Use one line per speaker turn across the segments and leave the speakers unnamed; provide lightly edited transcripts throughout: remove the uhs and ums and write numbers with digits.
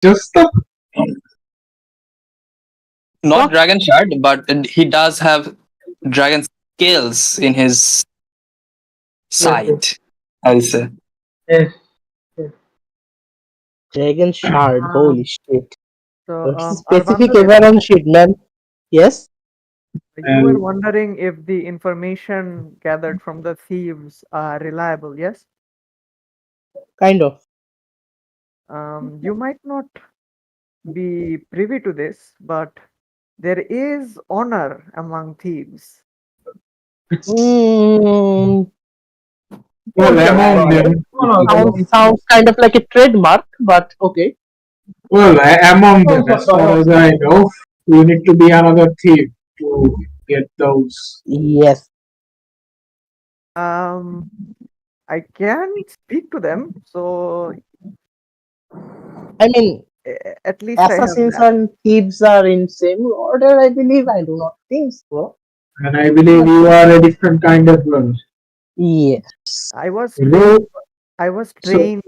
Just the
Not
What?
dragon shard, but he does have dragon scales in his
yes,
side, I'll say.
yes, yes.
Dragon shard.
Um,
Holy shit.
so,
That's a specific
Arvando, if
Everon shit, man. Yes?
you were
And
wondering if the information gathered from the thieves are reliable, yes?
Kind of.
You might not be privy to this, but there is honor among thieves.
Hmm.
well,
Okay,
among
got it.
them,
Sounds kind of like a trademark, but okay.
among them, as far as I know, you need to be another thief to get those.
Yes.
Um, I can speak to them, so
I mean,
at least I have
assassins
that.
and thieves are in same order, I believe. I do not think so.
And I believe you are a different kind of one.
Yes.
I was
Hello?
trained. I was
So,
trained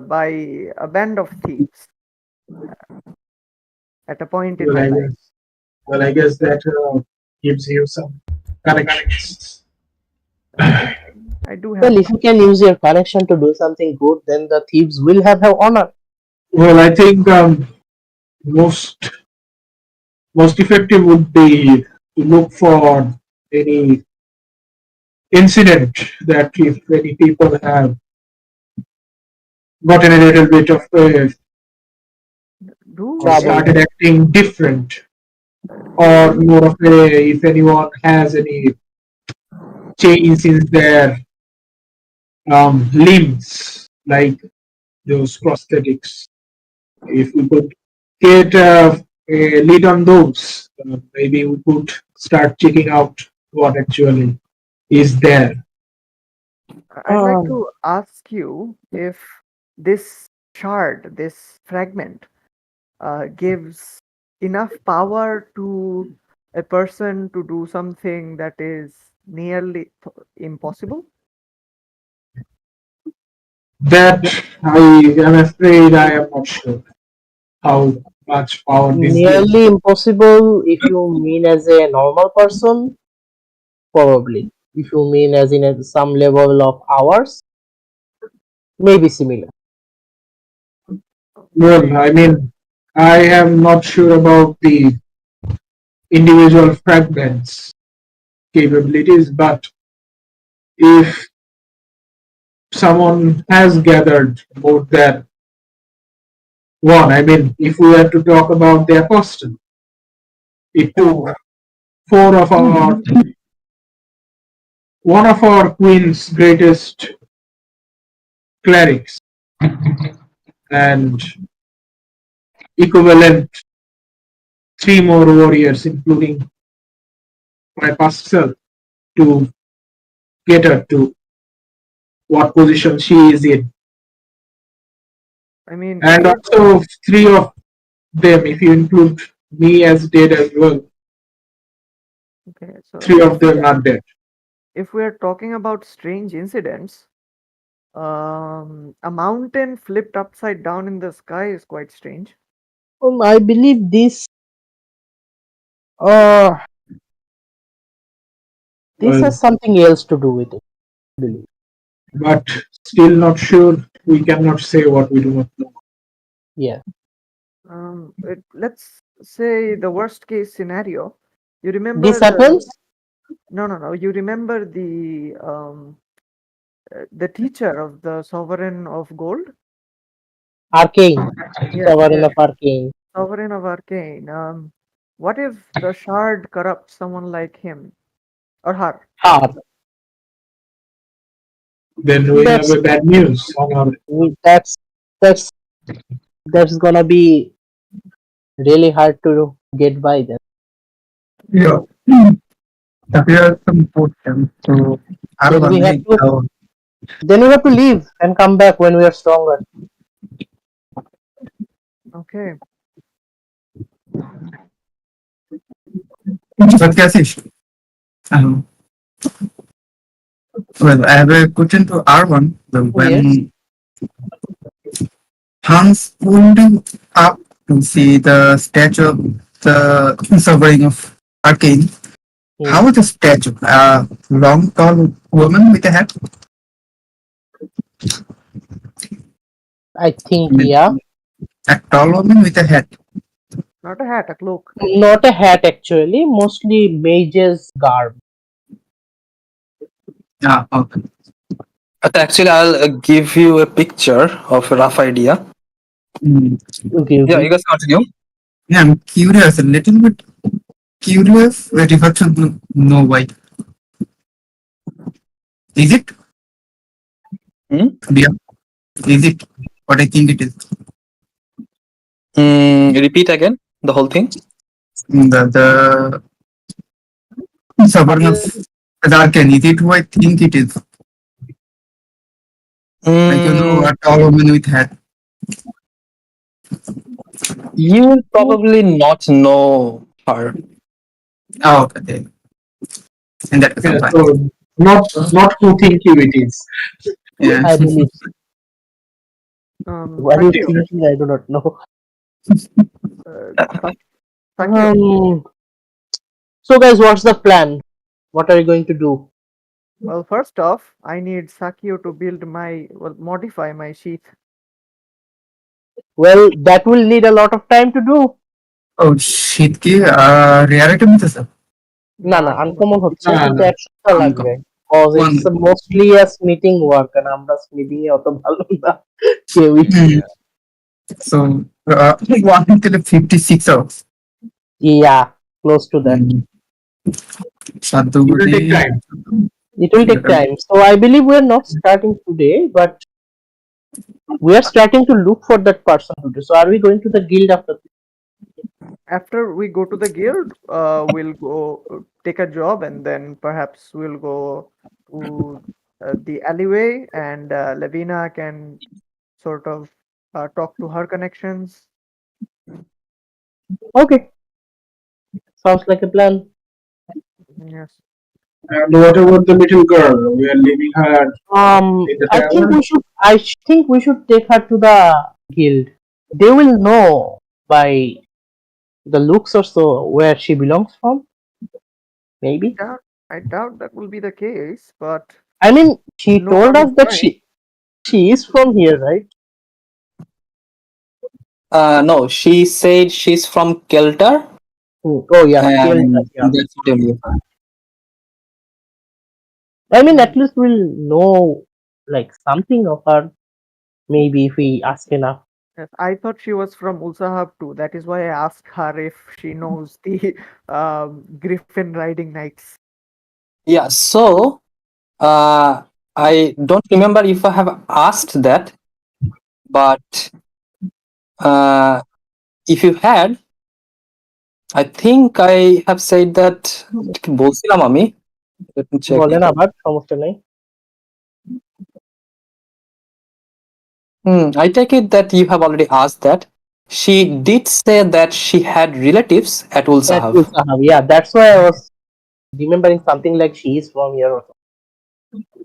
by a band of thieves at a point in
well,
my
I
life.
guess, well, I guess that gives you some connections.
I do have.
Well, if you can use your connection to do something good, then the thieves will have honor.
Well, I think most most effective would be to look for any incident that if any people have gotten a little bit of
Do
or
Trouble.
started acting different, or
any
more of a if anyone has any change in their limbs, like those prosthetics. If we could get a lead on those, maybe we could start checking out what actually is there.
I'd like
Um,
to ask you if this shard, this fragment, gives enough power to a person to do something that is nearly impossible.
That I am afraid I am not sure how much power this gives.
Nearly impossible if you mean as a normal person, probably. If you mean as in some level of hours, maybe similar.
Well, I mean, I am not sure about the individual fragments capabilities, but if someone has gathered more than one, I mean, if we are to talk about the apostle, it took four of our one of our queen's greatest clerics and equivalent three more warriors, including my past self, to get her to what position she is in.
I mean, if
And
we're
also three of them, if you include me as dead as well,
okay, so
three of them are dead.
if we're talking about strange incidents, a mountain flipped upside down in the sky is quite strange.
I believe uh, this
Well,
has something else to do with it. I believe.
but still not sure. We cannot say what we do not know.
Yeah.
Let's say the worst case scenario. You
This
remember
happens?
no. You remember the teacher of the Sovereign of Gold?
Arcane.
Yes,
Sovereign
yes,
of Arcane.
Sovereign of Arcane. What if the shard corrupts someone like him or her?
Heart.
Then we have
That's
a bad news on our.
that's that's that's gonna be really hard to get by then.
Yeah, appears some potions to
Then we have
Arvan.
to then we have to leave and come back when we are stronger.
Okay.
But Kasish, um, well, I have a question to R1. Well,
Yes.
when Hans pulled up to see the statue of the sovereign of Arcane. How was the statue? A long, tall woman with a hat?
I think,
I mean,
yeah.
a tall woman with a hat.
Not a hat, a cloak.
Not a hat actually, mostly mage's garb.
Ah, okay.
Actually, I'll give you a picture of a rough idea.
Mm.
Okay,
Yeah,
okay.
you guys continue.
Yeah, I'm curious, a little bit curious, very hard to know why. Is it?
Hmm?
Yeah, is it what I think it is?
Repeat again the whole thing.
The sovereign of Arcane, is it who I think it is? Like,
Mm,
a tall woman with hat.
you will probably not know her.
Oh, okay. And that is
Yeah,
fine.
so not who think you it is.
Yeah.
I believe. What are you
Sakio,
thinking? I do not know.
Sakio,
So guys, what's the plan? What are you going to do?
well, first off, I need Sakio to modify my sheath.
Well, that will need a lot of time to do.
Oh, shit কি rare item নিতেছে
না
না,
না uncommon হচ্ছে
না,
কিন্তু
না।
এক সপ্তাহ লাগবে cause
One.
it's mostly a smithing work and আমরা smithing এ অত ভালো না কেউই
So, one till 56 hours.
yeah close to that
সাধ্য
It will
করে
take time.
it will take time so I believe we're not starting today but we are starting to look for that person today so are we going to the guild after this?
after we go to the guild, we'll go take a job and then perhaps we'll go to the alleyway and Levina can sort of talk to her connections.
Okay, sounds like a plan.
Yes.
And what about the little girl? We are leaving her in the
I think
tower.
we should take her to the guild. They will know by the looks or so where she belongs from. Maybe.
I doubt that will be the case, but
I mean, she
no
told
harm
us
in
that
trying.
she is from here, right?
No, she said she's from Keltar.
Oh yeah,
And
yeah.
that's what I tell you.
I mean, at least we'll know like something of her. Maybe if we ask enough.
Yes, I thought she was from Ulsahab too. That is why I asked her if she knows the griffin riding knights.
Yeah, so I don't remember if I have asked that, but if you had, I think I have said that. কি বলছিলাম আমি? Let me check.
বলেন আবার সমস্যা নেই
I take it that you have already asked that. She did say that she had relatives at
At
Ulsahab.
Ulsahab, yeah, that's why I was remembering something like she is from here. Also.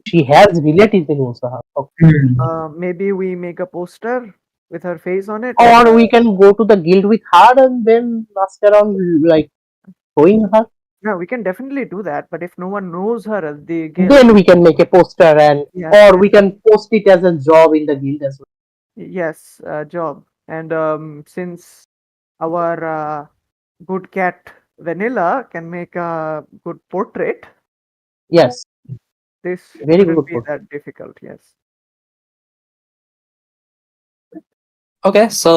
She has relatives in Ulsahab. Okay.
Maybe we make a poster with her face on it.
Or we can go to the guild with her and then ask around like showing her.
Yeah, we can definitely do that. But if no one knows her at the guild,
Then we can make a poster and
yeah,
or we can post it as a job in the guild as well.
yes, job. And since our good cat Vanilla can make a good portrait,
Yes.
this
Very
shouldn't
good
be
portrait.
that difficult. Yes.
Okay, so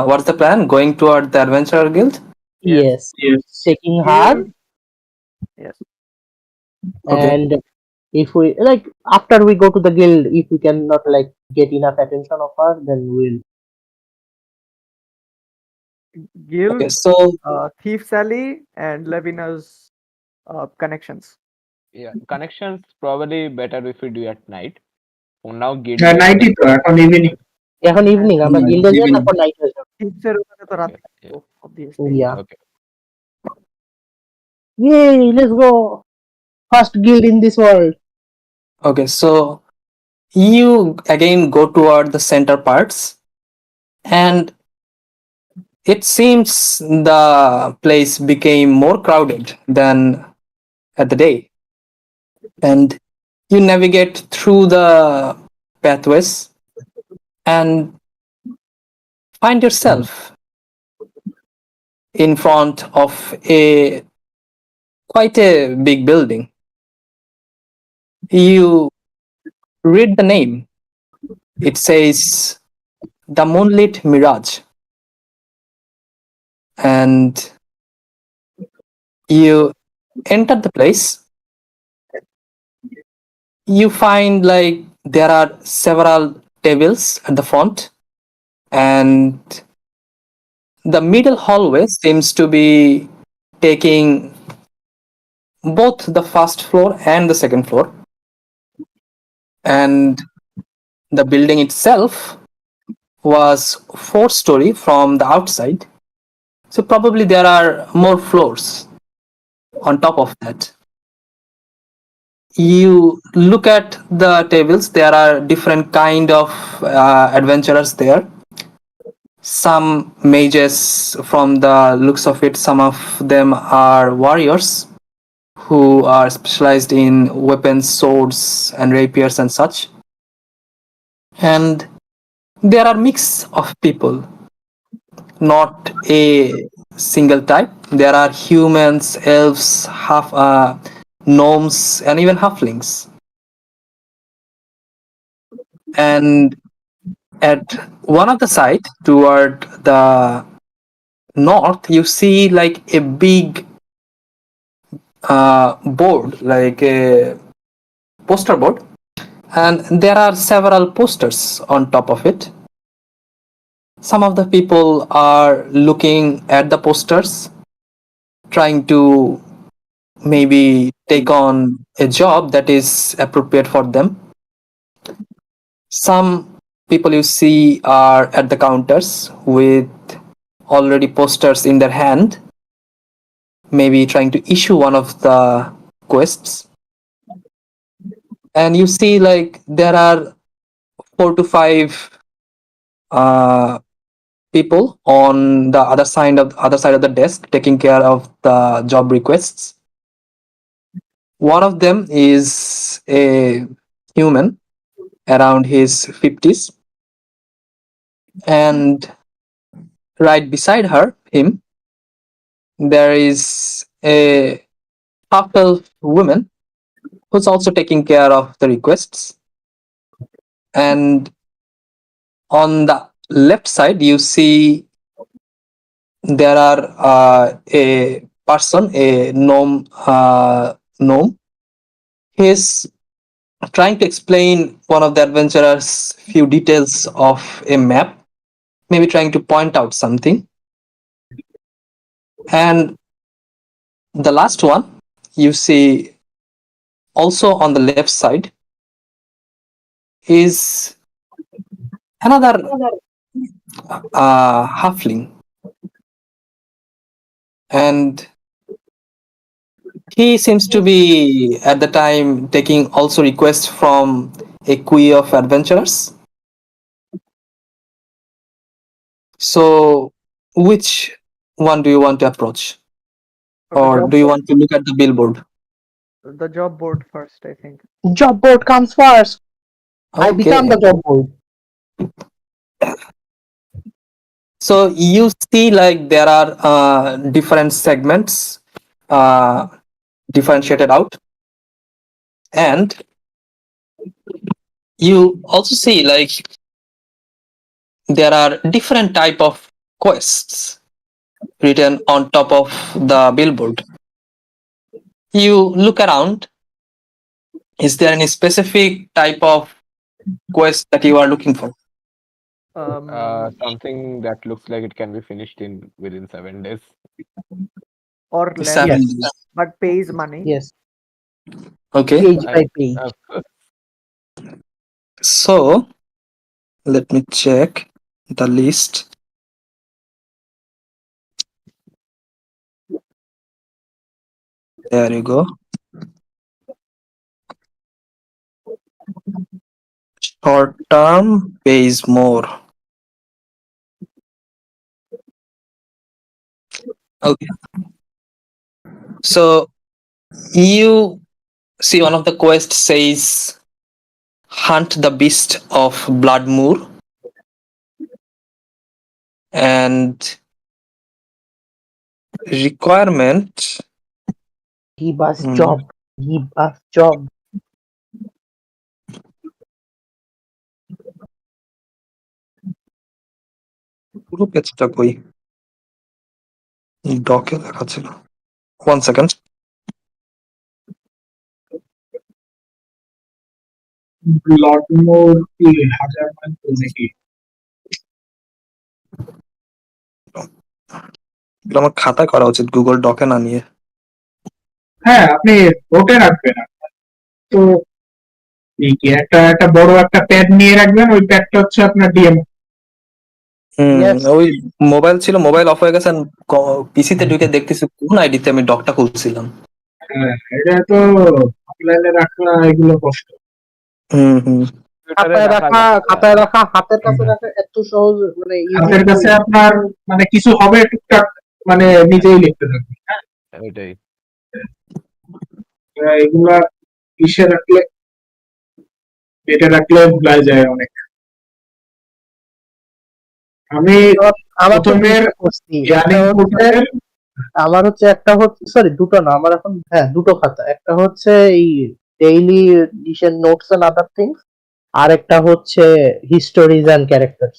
what's the plan? Going toward the Adventurer Guild?
Yes.
Yes.
Taking her
Yes.
Okay.
and if we like after we go to the guild, if we cannot like get enough attention of her, then we'll
Guild,
Okay, so
Thief Sally, and Levina's connections.
Yeah, connections probably better if we do at night. For now, guild.
Night তো এখন evening.
এখন evening আমরা
Hmm,
গিল্ডে যাই
evening.
তারপর night হয়ে যাবে
Thieves এর ওখানে তো রাত
Yeah, yeah.
obviously.
Yeah.
Okay.
Yay, let's go. First guild in this world.
Okay, so You again go toward the center parts, and it seems the place became more crowded than at the day. And you navigate through the pathways and find yourself in front of a quite a big building. You read the name. It says the Moonlit Mirage. And you enter the place. You find like there are several tables at the front, and the middle hallway seems to be taking both the first floor and the second floor. And the building itself was 4-story from the outside. So probably there are more floors on top of that. You look at the tables, there are different kind of adventurers there. Some mages, from the looks of it, some of them are warriors who are specialized in weapons, swords and rapiers and such. And there are mix of people, not a single type. There are humans, elves, gnomes, and even halflings. And at one of the side, toward the north, you see like a big board, like a poster board, and there are several posters on top of it. Some of the people are looking at the posters, trying to maybe take on a job that is appropriate for them. Some people you see are at the counters with already posters in their hand, maybe trying to issue one of the quests. And you see like there are 4 to 5 people on the other side of the desk taking care of the job requests. One of them is a human around his 50s, and right beside him there is a half-elf woman who's also taking care of the requests. And on the left side you see there are a person, a gnome. He's trying to explain one of the adventurers few details of a map, maybe trying to point out something. And the last one you see also on the left side is another halfling, and he seems to be at the time taking also requests from a queue of adventurers. So which one do you want to approach,
The
or
job
do you
board,
want to look at the billboard?
the job board first, I think.
Job board comes first. I become
Okay,
the job board.
so you see like there are different segments uh, differentiated out, and you also see like there are different type of quests written on top of the billboard. You look around. Is there any specific type of quest that you are looking for?
Something that looks like it can be finished in within 7 days.
Or less,
7 days.
but pays money.
Yes,
Okay,
page by page.
Of course.
so let me check the list. There you go. short term pays more. Okay. So you see one of the quests says hunt the beast of Bloodmoor, and requirement
Give us
Hmm.
job. Give us job.
পুরো পেজটা কই ডকে লেখা ছিল 1 second.
ব্লডমোর কি 1000 mile নাকি?
এগুলো আমার খাতায় করা উচিত, গুগল ডকে না নিয়ে।
হ্যাঁ, আপনি নোটে রাখবেন। তো এই কি একটা একটা বড় একটা প্যাড নিয়ে রাখবেন, ওই প্যাডটা হচ্ছে আপনার ডিএম।
Yes.
ওই মোবাইল ছিল, মোবাইল অফ হয়ে গেছে, পিসিতে ঢুকে দেখতেছি কোন আইডিতে আমি ডকটা খুলছিলাম।
হ্যাঁ, এটা তো অনলাইনে রাখা এগুলো কষ্ট।
কম্পিউটারে রাখা
খাতায় রাখা, হাতের কাছে রাখা এত সহজ, মানে
হাতের কাছে আপনার মানে কিছু হবে টুকটাক, মানে নিজেই লিখতে থাকবে। হ্যাঁ,
ওইটাই।
এগুলা ইসে রাখলে, এটা রাখলে ভুলাই যায় অনেক। আমি
আমার তো
প্রথমের
দুটো করছি।
জ্ঞানী পোর্টালের
আমার হচ্ছে একটা হচ্ছে, সরি দুটো না, আমার এখন দুটো খাতা। একটা হচ্ছে এই daily edition notes and other things, আর একটা হচ্ছে হিস্টোরিজ এন্ড ক্যারেক্টার্স।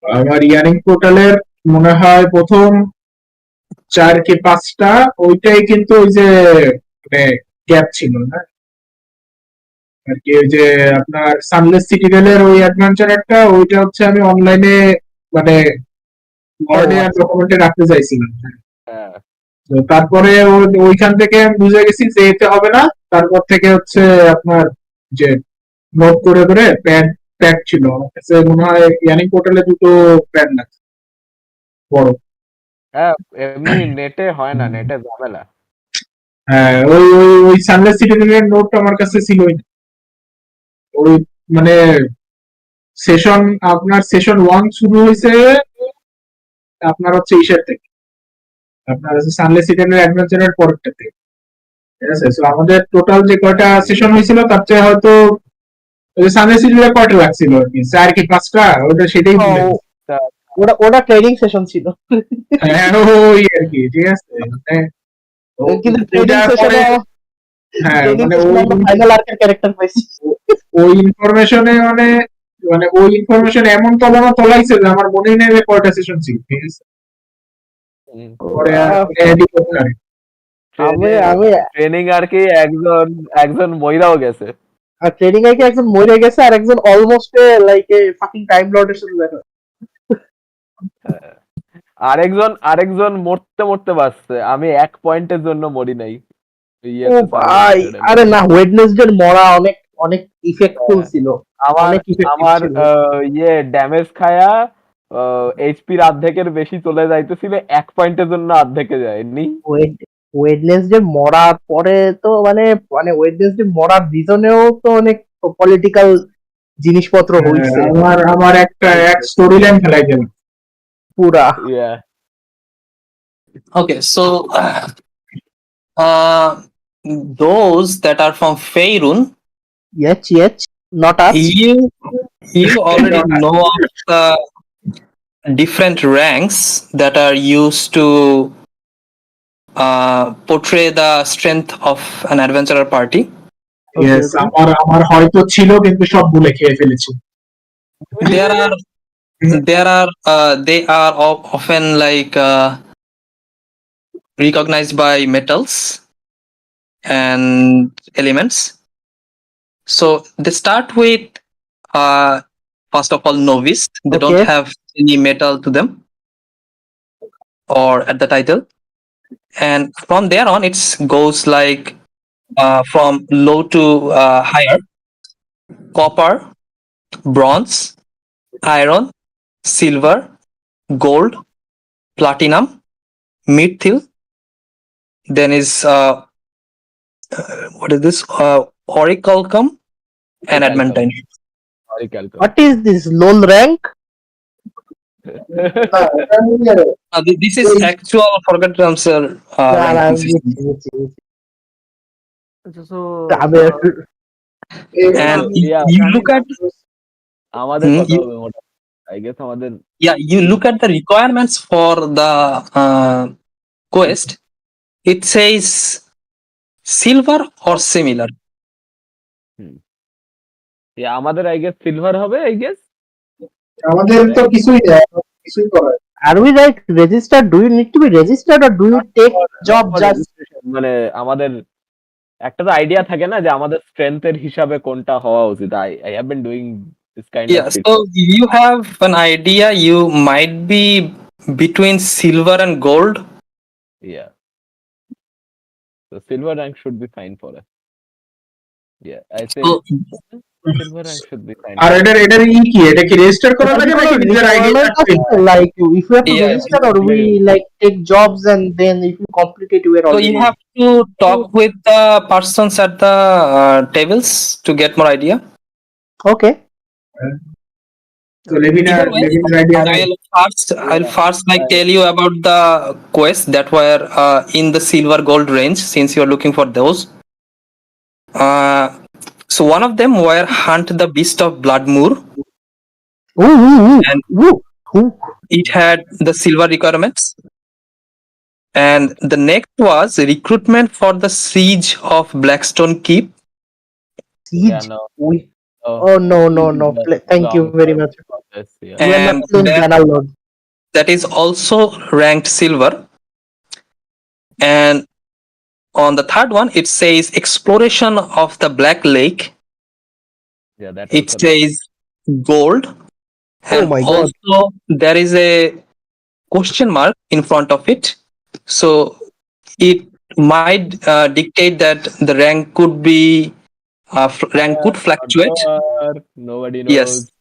আমার ইয়ারিং পোর্টালের মনে হয় প্রথম 4 কি 5টা, ওইটাই কিন্তু ওই যে মানে গ্যাপ ছিল না আর কি। ওই যে আপনার সানলেস সিটিডেলের ওই অ্যাডভেঞ্চারটা, ওইটা হচ্ছে আমি অনলাইনে মানে ওয়ার্ডে আর ডকুমেন্টে রাখতে চাইছিলাম।
হ্যাঁ।
তো তারপরে ওইখান থেকে আমি বুঝে গেছি যে এতে হবে না। তারপর থেকে হচ্ছে আপনার যে নোট করে করে প্যাড প্যাড ছিল আমার কাছে, মনে হয় ইয়ানিং পোর্টালে দুটো প্যাড লাগছে বড়।
হ্যাঁ, এমনি নেটে হয় না, নেটে ঝামেলা।
হ্যাঁ, ওই ওই ওই সানলেস সিটিজেনের নোটটা আমার কাছে ছিলই না। ওই মানে সেশন 1 শুরু হয়েছে আপনার হচ্ছে ইসের থেকে, আপনার হচ্ছে সানলেস সিটিজেনের অ্যাডভেঞ্চারের পরেরটা থেকে। ঠিক আছে, তো আমাদের টোটাল যে কয়টা সেশন হয়েছিল তার চেয়ে হয়তো ওই যে সানলেস সিটিজেনের কয়টা লাগছিল আর কি, 4 কি 5টা, ওটা সেটাই ভুলে গেছি।
ওটা ট্রেনিং সেশন ছিল।
হ্যাঁ, ওই আর কি। ঠিক আছে, মানে
কিন্তু ট্রেনিং
ওটার
সেশনে,
পরে হ্যাঁ
ট্রেনিং
মানে
সেশনে আমরা ফাইনাল আর্কের ক্যারেক্টার পাইছি।
ওই ইনফরমেশনে মানে মানে ওই ইনফরমেশন এমন তলানো তলাইছে যে আমার মনেই নেই যে কয়টা সেশন ছিল। ঠিক আছে, পরে edit করতে পারি।
আমি
ট্রেনিং আর কি একজন একজন মইরাও গেছে।
আর ট্রেনিং এ একজন মরে গেছে, আর একজন almost like a fucking time লর্ডের সাথে দেখা।
আরেকজন মরতে মরতে বাঁচছে, আমি এক পয়েন্টের জন্য মরি নাই।
ও ভাই, আরে না, ওয়েডনেসডে মরা অনেক অনেক ইফেক্টফুল ছিল।
আমার
অনেক ইফেক্টিভ
আমার
ছিল।
ড্যামেজ খায়া এইচপির অর্ধেকের বেশি চলে যাইতেছিল, এক পয়েন্টের জন্য অর্ধেকে যায়নি।
ওয়েডনেসডে মরার পরে তো মানে মানে ওয়েডনেসডে মরার রিজনেও তো অনেক পলিটিক্যাল জিনিসপত্র হইছে
আমার একটা এক স্টোরি লাইন ফেলাই গেল
পুরা।
Okay, so those that are from Faerun,
Yes, not us.
you already know of the different ranks that are used to portray the strength of an adventurer party.
Yes, আমার হয়তো ছিল কিন্তু সব ভুলে খেয়ে ফেলেছি।
They are often like recognized by metals and elements. So they start with first of all novice. They don't
Okay.
have any metal to them or at the title, and from there on it goes like from low to higher: copper, bronze, iron, silver, gold, platinum, mithril. Then is what is this? Orichalcum and adamantine.
Sorry, calculate.
What is this LOL rank?
This is actual forgotten answer ranking system.
So
And
Yeah.
you look at
আমাদের
Hmm,
কত
you-
হবে মোটামুটি? I guess আমাদের
yeah, you look at the requirements for the quest. It says silver or similar.
yeah, আমাদের I guess silver হবে I guess.
আমাদের তো কিছুই করার
Are we like registered? Do you need to be registered or do you take job
For
just?
registration, মানে আমাদের একটা তো আইডিয়া থাকে না যে আমাদের স্ট্রেংথের হিসাবে কোনটা হওয়া উচিত। I have been doing this kind
Yeah,
of shit.
so you have an idea. You might be between silver and gold.
Yeah. So silver rank should be fine for us. Yeah, I say
So,
silver rank should be fine.
আর এটার কি এটা কি register করা লাগে নাকি নিজের ID
Like if we have to
Yeah,
register or we like take jobs and then if you complete it, we are
so
already.
you have to talk with the persons at the tables to get more idea.
Okay.
তো লেভিনা
Either way,
লেভিনার ID নাই
I'll first like tell you about the quests that were in the silver gold range, since you're looking for those. So one of them were Hunt the Beast of Bloodmoor. And it had the silver requirements. And the next was recruitment for the siege of Blackstone Keep.
Yeah,
Siege.
no.
Oh no. Thank you very much.
Process, yeah.
We are
And
not playing Bannerlord.
that is also ranked silver. And on the third one, it says exploration of the Black Lake.
Yeah, that
It
also
says gold. And
my God.
also there is a question mark in front of it. So it might dictate that the rank could be rank could fluctuate.
Nobody knows.
Yes.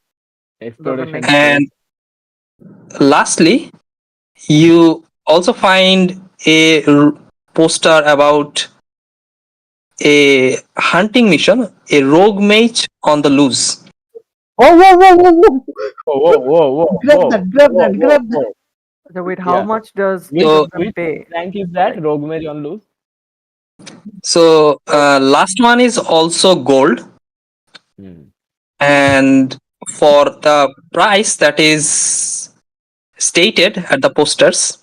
Exploration.
And lastly, you also find a poster about a hunting mission, a rogue mage on the loose.
Oh
Whoa.
Grab that.
So wait, how
Yeah.
much does
Which,
each of them
which
pay?
rank is that? Rogue mage on loose?
So last one is also gold, and for the price that is stated at the posters,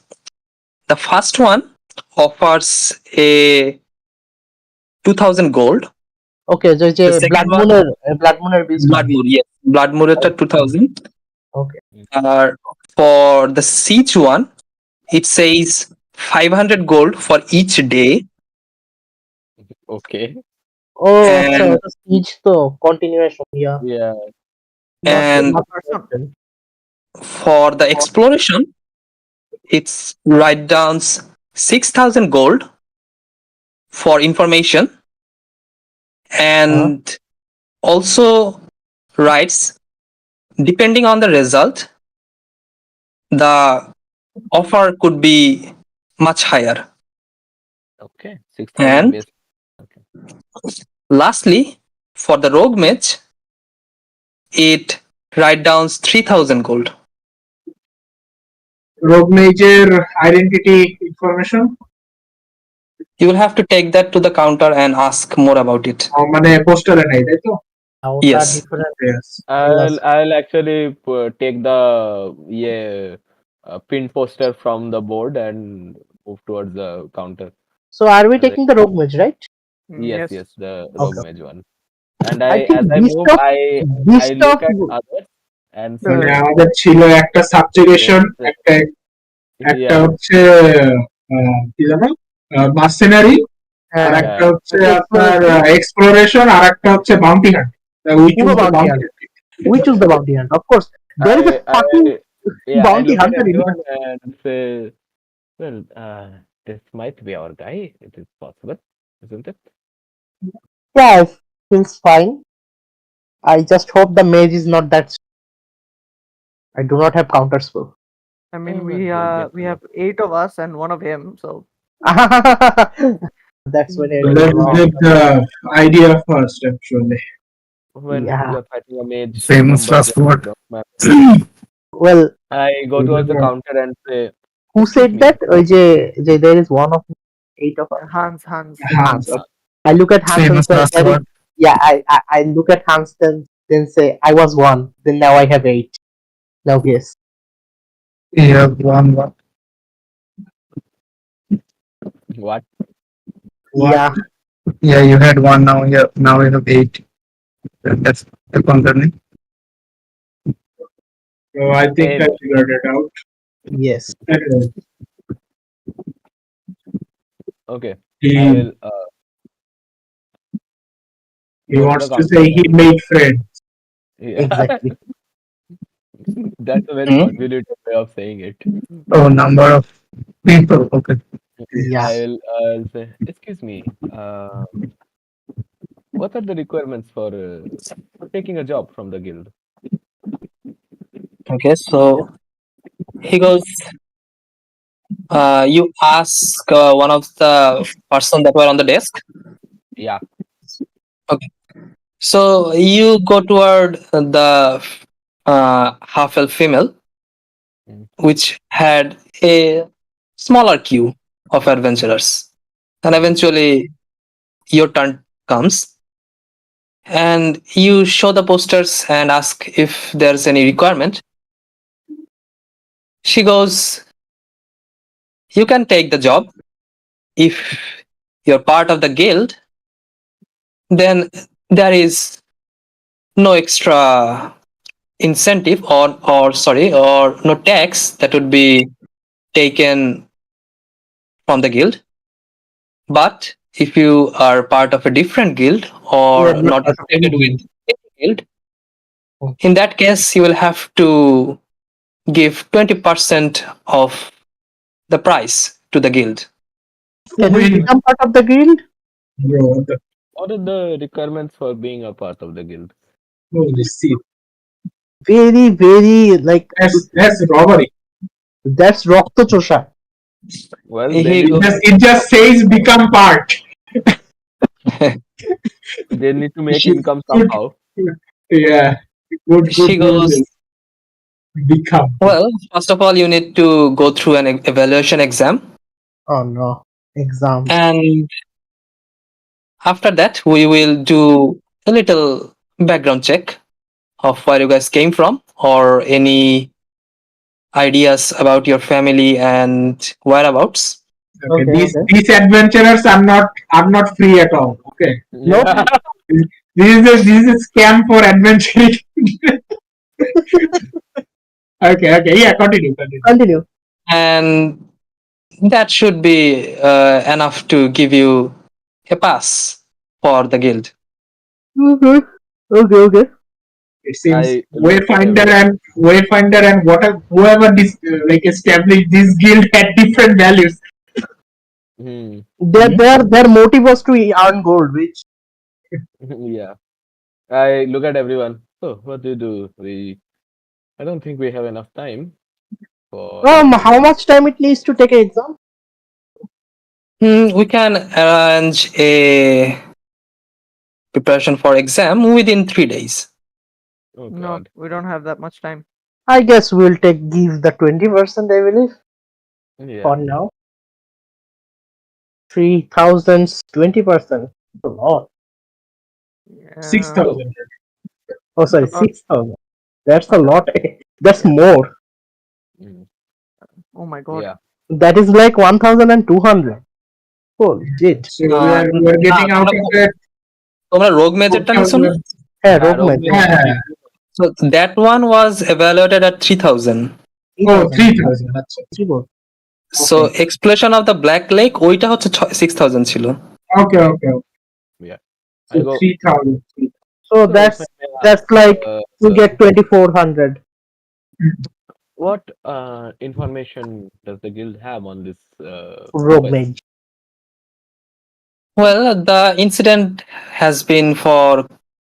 the first one offers a 2000 gold.
Okay, so
The second one,
Blood Mooner beast.
Bloodmoor, yes, Bloodmoor at 2000.
Okay.
For the siege one, it says 500 gold for each day.
Okay.
Oh,
And-
so the siege to continuation. Yeah.
Yeah.
And
Not person.
for the exploration, it's write downs 6000 gold for information, and also writes, depending on the result, the offer could be much higher.
Okay. 6,000
And
base.
lastly, for the rogue mage, it write downs 3000 gold.
রোগ মেজের identity information
You will have to take that to the counter and ask more about it.
মানে পোস্টারে নাই তাই তো
Yes.
Yes.
I'll actually take the pinned poster from the board and move towards the counter.
So are we taking the rogue mage, right?
Yes, the rogue
Okay.
mage one. And
I think
as I
beast
move,
of-
I
Beast
look
of
at others and
মানে
see.
আমাদের ছিল একটা সাবজুগেশন একটা
Yeah.
হচ্ছে কি জানো mercenary আর
হ্যাঁ,
একটা হচ্ছে
একটা
আপনার এক্সপ্লোরেশন আর একটা হচ্ছে bounty hunt we choose the
bounty
bounty
we choose the bounty hunt, of course. There is a fucking
I
bounty
look at
hunter in
everyone and say, well, this might be our guy. It is possible, isn't it?
yeah, it feels fine. I just hope the mage is not that. I do not have counter spell.
I mean,
Oh, well,
we have 8 of us and 1 of him, so
That's when I
let's get the idea first actually
when
Yeah.
you're fighting a mage,
Famous
numbers
last
just
word.
don't matter.
Well,
I go towards the counter and say,
who
"Excuse
said
me."
that? There is one of 8 of us.
Hans.
Hans. Okay. I look at Hans and
Famous
say,
last word.
yeah, I look at Hans then say, I was 1. Then now I have 8. Now guess.
You have one.
What?
Yeah.
Yeah, you had one. Now you have 8. That's the concerning.
So I think I
Anyway,
figured it out.
Yes.
Anyway,
okay. I
he,
will
he
go to
wants
the
to
counter.
say he made friends.
Yeah,
Exactly.
that's a very
Hmm?
convoluted way of saying it.
Oh, number of people. Okay.
Yeah.
I'll say, "Excuse me. What are the requirements for taking a job from the guild?"
Okay, so he goes. You ask one of the person that were on the desk.
Yeah.
Okay, so you go toward the half elf female,
Mm.
which had a smaller queue of adventurers, and eventually your turn comes, and you show the posters and ask if there's any requirement. She goes, "You can take the job if you're part of the guild. Then there is no extra incentive or no tax that would be taken from the guild. But if you are part of a different guild
Yeah,
or
not
not
part of any
affiliated with
guild.
any guild,
Oh.
in that case you will have to give 20% of the price to the guild."
Can we
When,
become part of the guild?
bro,
What are the requirements for being a part of the guild?
holy shit.
Very, very like
That's robbery.
that's Rokto Chosha.
Well, they
He
need
goes,
It just says become part.
to make
She-
income
Good,
somehow.
yeah, good
she
rule
goes,
is become.
well, first of all, you need to go through an evaluation exam.
Oh no. Exams.
And after that, we will do a little background check of where you guys came from or any ideas about your family and whereabouts.
Okay,
Okay,
these
okay.
these adventurers are not free at all. Okay,
Nope.
Yeah.
this is a scam for adventuring. Okay, yeah, continue.
Continue.
And that should be enough to give you a pass for the guild.
Mm-hmm. Okay.
It seems
I look at everyone.
Wayfinder and whoever this like established this guild had different values.
Hmm.
Their motive was to earn gold, which
Yeah. I look at everyone. So, what do you do? I don't think we have enough time for
how
you.
much time it needs to take an exam?
We can arrange a preparation for exam within 3 days.
Oh
No,
God.
we don't have that much time.
I guess we'll give the 20%, I believe,
Yeah.
for now. 3,000 20%. A lot.
Yeah.
6,000.
Oh, sorry,
About-
6,000. That's a
about-
lot. That's
Yeah.
more.
Mm.
Oh my god.
Yeah.
That is like 1,200. Oh, shit.
So we are getting out of it.
তোমরা রোগ মেজরটা নিছো না?
Hey,
Yeah,
rogue
rogue
magic.
mage.
Yeah.
So that one was evaluated at 3,000.
Oh, 3,000. That's it.
Keyboard.
So explosion of the Black Lake ওইটা হচ্ছে 6,000 ছিল.
Okay.
Yeah.
So
I go.
3,000.
So
So,
that's
if I may
that's
ask,
like we get 2,400.
what information does the guild have on this
Rogue
quest?
mage.
Well, the incident has been for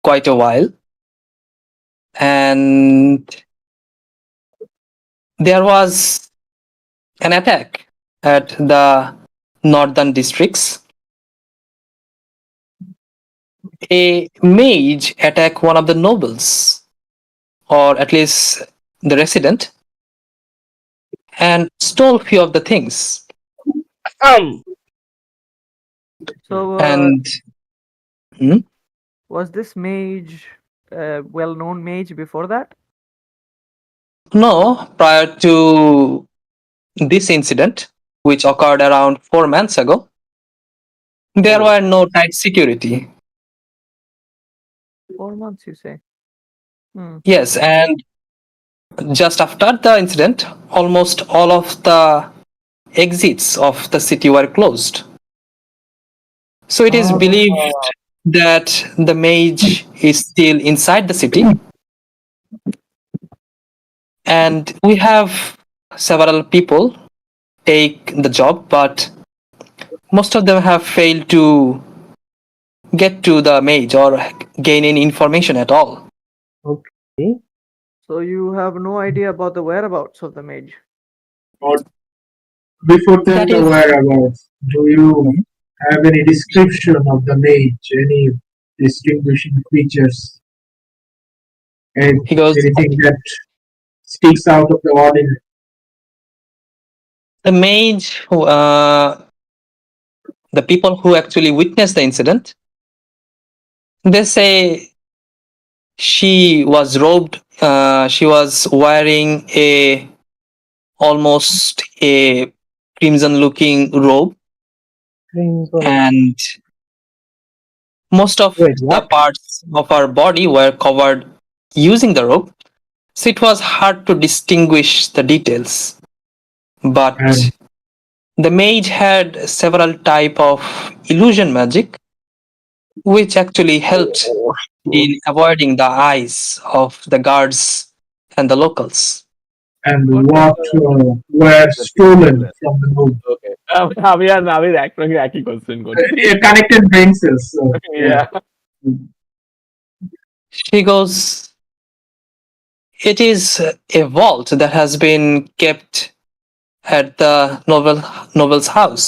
quite a while, and there was an attack at the northern districts, a mage attacked one of the nobles, or at least the resident, and stole few of the things.
So,
And
was this mage a well-known mage before that?
no, prior to this incident, which occurred around 4 months ago, there
Oh.
were no tight security.
4 months, you say?
Yes, and just after the incident, almost all of the exits of the city were closed. So it is believed that the mage is still inside the city, and we have several people take the job, but most of them have failed to get to the mage or gain any information at all.
Okay.
So you have no idea about the whereabouts of the mage?
Or before
That
that, the
is-
whereabouts. Do you have any description of the mage? Any distinguishing features? And
He goes,
anything that sticks out of the ordinary?
the mage, the people who actually witnessed the incident, they say she was robed, she was wearing almost a crimson looking robe,
Crimson.
and most of
Wait,
the
what?
parts of her body were covered using the robe, so it was hard to distinguish the details. But
And
the mage had several type of illusion magic, which actually helped in avoiding the eyes of the guards and the locals.
what were stolen from the room?
Okay. আমি একটাকে একই question করছি
Connected brain cells. So,
Yeah.
She goes, it is a vault that has been kept at the noble's house.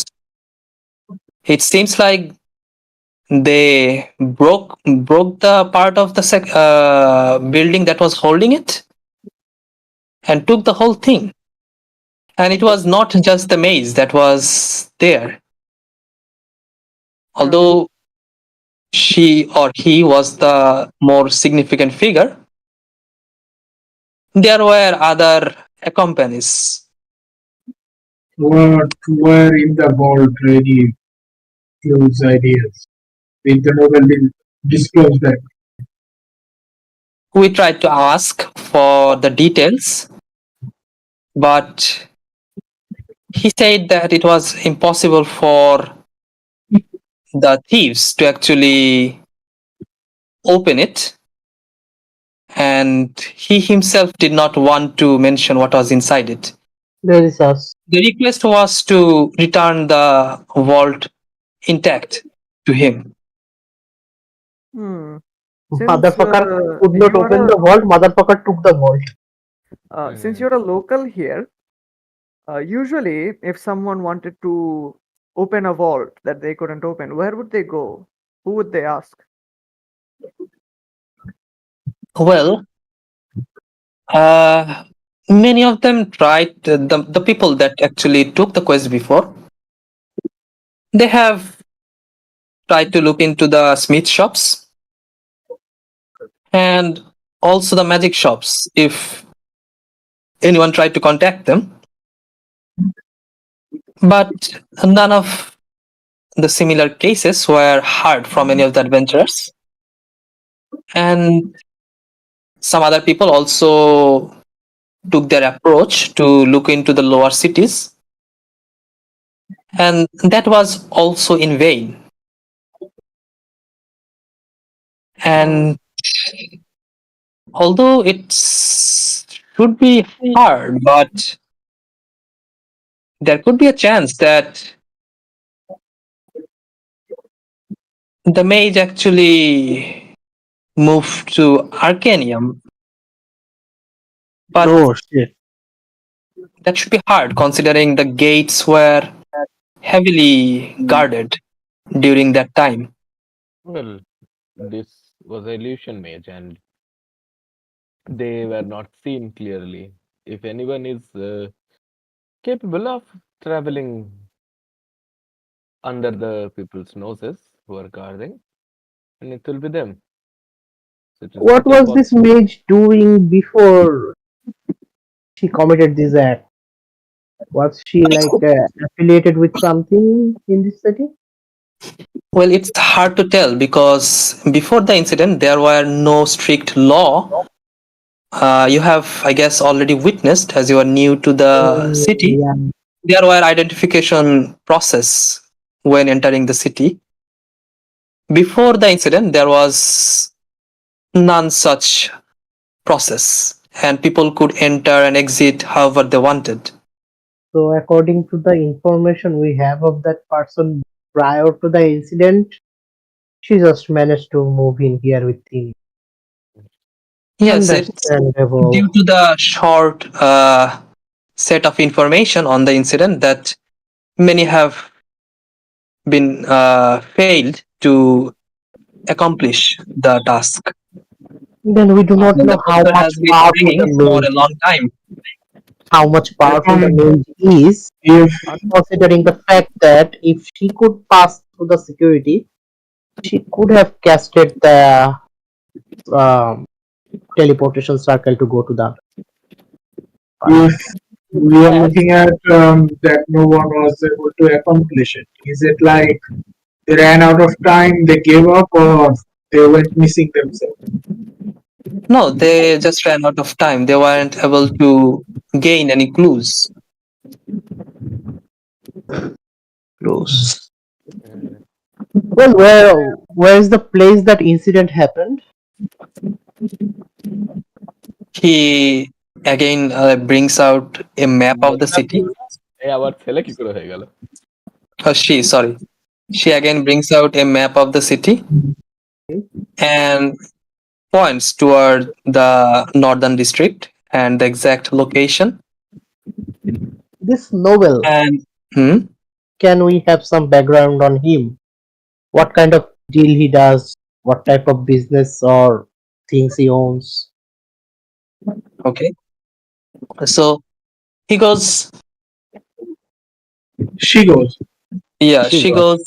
It seems like they broke the part of the building that was holding it and took the whole thing. And it was not just the maze that was there. Although she or he was the more significant figure, there were other accompanys.
what were in the vault? Any clues, ideas? Did the novel disclose that?
We tried to ask for the details, but he said that it was impossible for the thieves to actually open it, and he himself did not want to mention what was inside it.
There is us.
The request was to return the vault intact to him.
Since,
Motherfucker could not
you are
open
a-
the vault. Motherfucker took the vault.
Since you're a local here, usually if someone wanted to open a vault that they couldn't open, where would they go? Who would they ask?
Well, many of them tried, the people that actually took the quest before, they have tried to look into the smith shops and also the magic shops if anyone tried to contact them. But none of the similar cases were heard from any of the adventurers. And some other people also took their approach to look into the lower cities, and that was also in vain. And although it should be hard, but there could be a chance that the mage actually moved to Arcanium. But
Oh shit.
that should be hard considering the gates were heavily guarded during that time.
Well, this was an illusion mage and they were not seen clearly. If anyone is capable of traveling under the people's noses who are guarding, and it will be them. So it is
What
not
was this
impossible.
mage doing before she committed this act? Was she like affiliated with something in this city?
Well, it's hard to tell because before the incident, there were no strict law. You have, I guess, already witnessed as you are new to the city.
Yeah.
There were identification process when entering the city. Before the incident, there was none such process, and people could enter and exit however they wanted.
So according to the information we have of that person prior to the incident, she just managed to move in here with him.
Yes, it's due
Understandable.
to the short set of information on the incident that many have been failed to accomplish the task.
Then we do not
And
know
the
how
process
much
has been
powerful
going
the
for a
mage
long time.
is,
If
considering the fact that if she could pass through the security, she could have casted the um, teleportation circle to go to the
if we are
As
looking at that no one was able to accomplish it, is it like they ran out of time, they gave up, or they went missing themselves?
No, they just ran out of time. They weren't able to gain any clues.
close.
uh,
Well, where is the place that incident happened?
He again brings out a map of the
বললাম কি
city.
ওটা? এই আবার ছেলে কি করে হয়ে গেল?
Sorry. She again brings out a map of the city and points toward the northern district and the exact location.
This novel,
And hmm,
can we have some background on him? What kind of deal he does? What type of business or things he owns?
okay. So he goes,
She goes.
yeah,
She
she
got.
goes,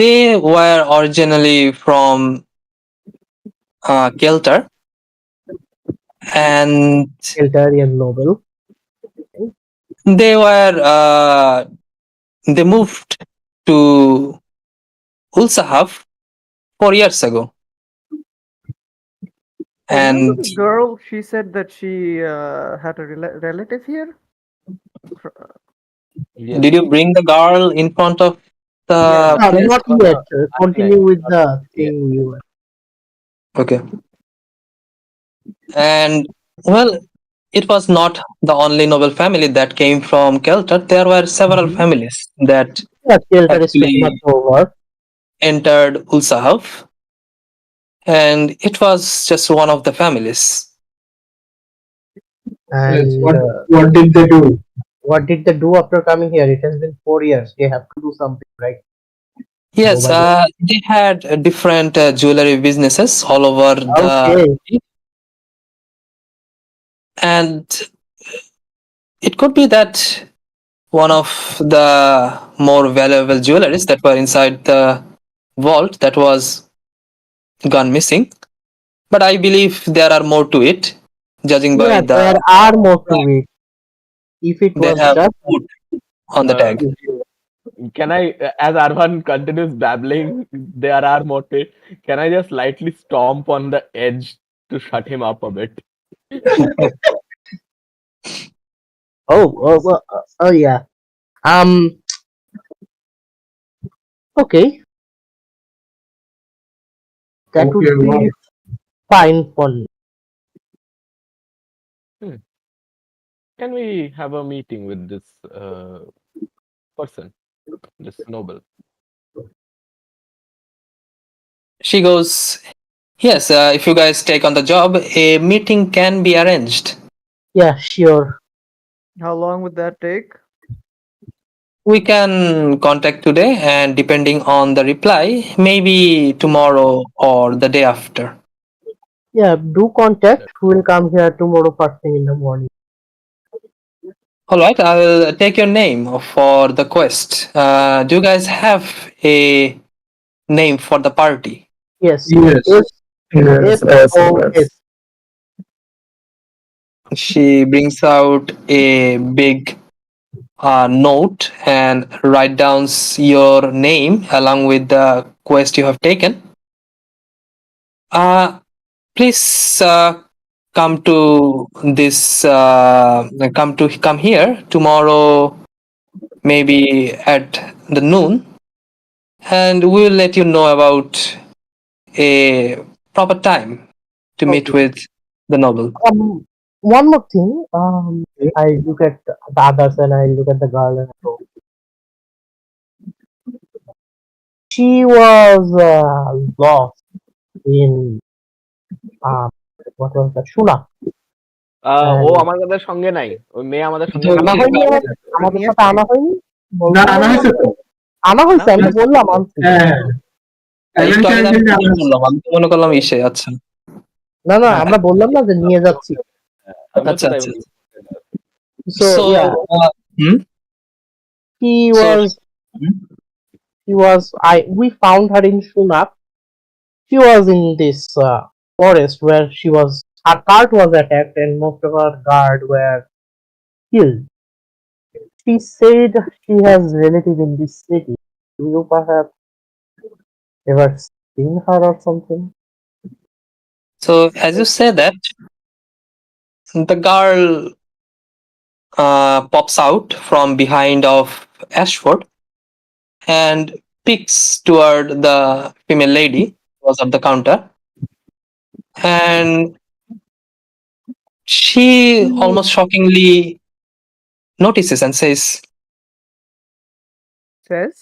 they were originally from Kelter and
Eltarian novel.
they they moved to Ulsahab 4 years ago.
Remember
And
the girl? She said that she had a relative here.
Yes.
did you bring the girl in front of
Yeah,
the place?
Not
No,
yet.
no, not
Continue
like
with
not
the
yet.
thing we were.
Okay. And well, it was not the only noble family that came from Kelter. There were several
Mhm.
families that
Yeah, Kelter is pretty much
actually
over.
entered Ulsahav, and it was just one of the families.
Yes.
And
What did they do?
what did they do after coming here? It has been 4 years. They have to do something, right?
Yes,
Nobody.
they had different jewelry businesses all over the
Okay.
city, and it could be that one of the more valuable jewelries that were inside the vault that was gone missing. But I believe there are more to it, judging by
Yeah,
the
there are more to
tag
it. If it
they
was
have
just
put on the
Uh,
tag.
can I, as Arvan continues babbling, there are more to it. Can I just lightly stomp on the edge to shut him up a bit?
oh yeah. Um. Okay, that
Okay,
would
wow.
be fine for me.
Hmm. Can we have a meeting with this person, this noble?
She goes, yes, if you guys take on the job, a meeting can be arranged.
Yeah, sure.
how long would that take?
We can contact today, and depending on the reply, maybe tomorrow or the day after.
Yeah, do contact. We'll come here tomorrow first thing in the morning.
All right, I will take your name for the quest. Do you guys have a name for the party?
Yes.
Yes.
F O S.
She brings out a big note and write down your name along with the quest you have taken. Please come to this. Come here tomorrow, maybe at the noon, and we'll let you know about a proper time to meet
Okay.
with the noble.
One more thing. I look at the others and I look at the girl and I go, she was lost in what was that? Shuna.
ও আমাদের সঙ্গে নাই, ওই মেয়ে আমাদের সঙ্গে
আনা
নেই।
হয়নি আমাদের সাথে আনা হয়নি?
না, আনা হয়েছে তো।
আনা হয়েছে, আমি বললাম আনছি।
হ্যাঁ,
একটু আগে আমি
আনা হয়েছে।
বললাম, আমি তো মনে করলাম ইসে। আচ্ছা
না না, আমরা বললাম না যে নিয়ে যাচ্ছি।
আমিও তো
আচ্ছা
তাই
আচ্ছা।
বললাম।
So
So,
yeah,
hmm?
he
So,
was we found her in Shunak. She was in this forest where her cart was attacked and most of her guard were killed. She said she has relatives in this city. Do you perhaps ever seen her or something?
so as you say that, the girl pops out from behind of Ashford and peeks toward the female lady who was at the counter, and she almost shockingly notices and says,
Says,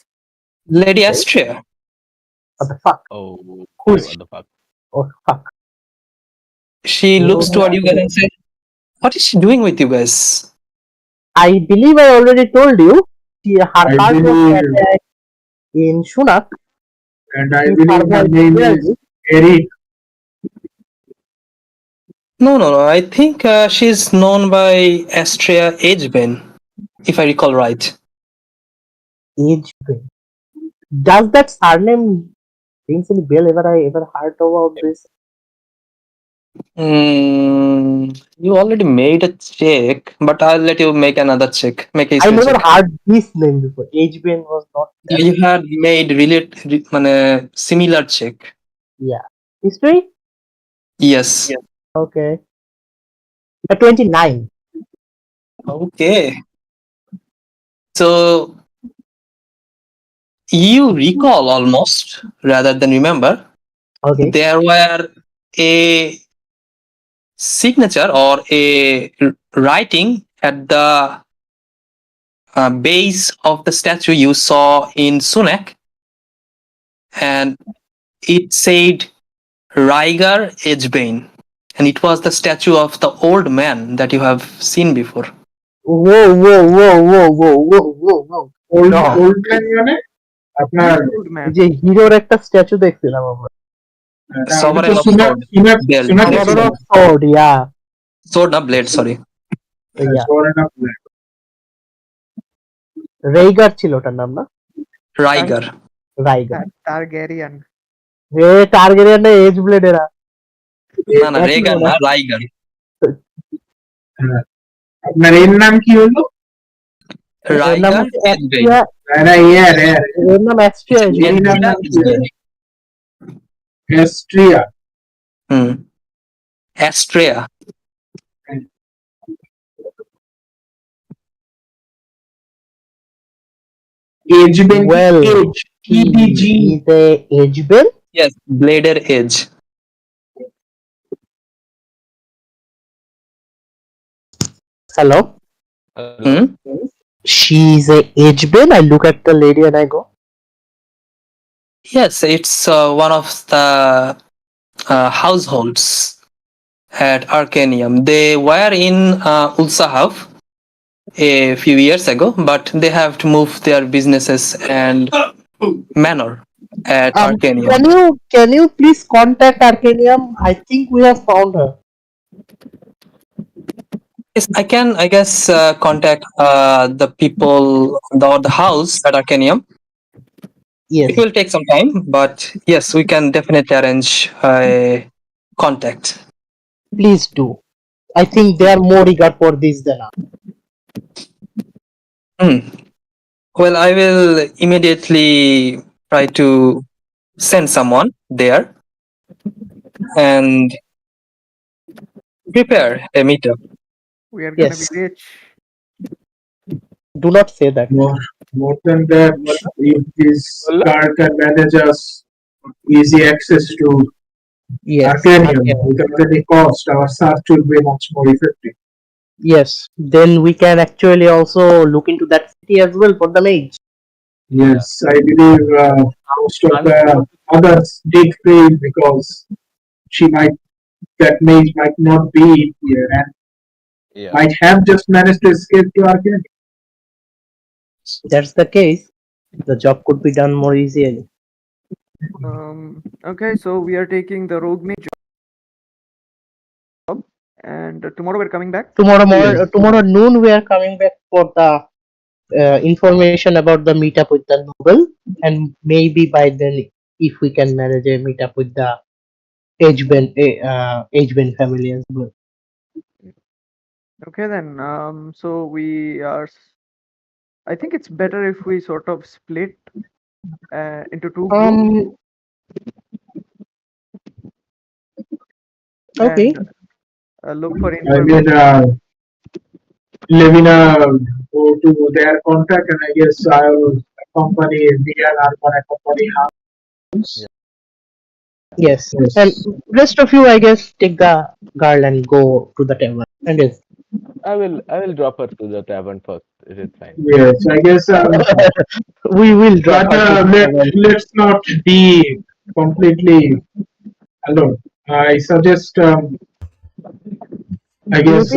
"Lady Astrea."
What the fuck?
Oh,
Who's
what the fuck?
Oh fuck.
She looks toward you guys and says, "What is she doing with you guys?"
I believe I already told you. Her
I
cart was
believe-
attacked in Shunak.
And I
She
believe her
survived
name
barely.
is Eric.
No. I think she's known by Astrea Agebane, if I recall right.
Age brain. Does that surname rings any bell? I ever heard about this?
You already made a check, but I'll let you make another check. Make a
I
history
never
check.
heard this name before. Age brain was not there.
You had made similar check.
Yeah. History?
Yes.
Okay. 29.
Okay. So you recall almost rather than remember.
Okay.
There were a signature or a writing at the base of the statue you saw in Sunak, and it said Rygar Edgebane, and it was the statue of the old man that you have seen before.
Whoa.
Old
No.
old man মানে আপনার
old man.
যে হিরোর একটা statue দেখছিলাম আমরা।
এটা
Sovereign
তো
of
Sunak
Sword.
Sunak
Belt.
Sunak
Sovereign of Sword, yeah.
Sword, not blade, sorry.
Yeah.
Sovereign of Black.
রেইগার ছিল ওটার নাম না?
Rygar.
রাইগার।
Targaryen.
রে টার্গেরিয়ান না এজ ব্লেড এরা।
না রেগার না, রাইগার।
আপনার এর নাম কি হলো?
এর নাম
রাইগার
হচ্ছে
এজবেইন।
অ্যাস্ট্রিয়া। এর নাম অ্যাস্ট্রিয়া।
অ্যাস্ট্রিয়া।
অ্যাস্ট্রিয়া।
এজবেন
Well,
edge EDG
is a age bell?
Yes, ব্লেডের edge.
Hello?
Hello?
She's a age bell. I look at the lady and I go,
Yes, it's one of the households at Arcanium. They were in Ulsahab a few years ago, but they have to move their businesses and manor at Arcanium.
Can you please contact Arcanium? I think we have found her.
Yes, I can. I guess contact the people or the house at Arcanium.
Yes,
It will take some time, but yes, we can definitely arrange a contact.
please do. I think they are more eager for this than us.
Well, I will immediately try to send someone there and prepare a meetup.
We are gonna
Yes.
be rich.
Do not say that.
More than that, if this
Well,
car can manage us easy access to
Yes.
Arcanium
Arcanium.
without any cost, our search will be much more effective.
Yes. Then we can actually also look into that city as well for the mage.
Yes, I believe most of the others did fail because that mage might not be here and
yeah.
might have just managed to escape to Arcanium.
That's the case. The job could be done more easily.
Okay, so we are taking the rogue mage job, and tomorrow we're coming back.
Tomorrow noon we are coming back for the information about the meetup with the noble, and maybe by then, if we can manage a meetup with the H-Ben family as well.
Okay then. So we are. I think it's better if we sort of split into two groups.
Okay.
And look for
I
information.
will Levina go to their contact and I guess I'll accompany Via and I'll accompany Hans.
Yes.
Yes.
And rest of you, I guess, take the girl and go to the tavern. And yes.
I will drop her to the tavern first. It is fine.
Yes, I guess
We will drop
but
her to the tavern.
let's not be completely alone. I suggest I guess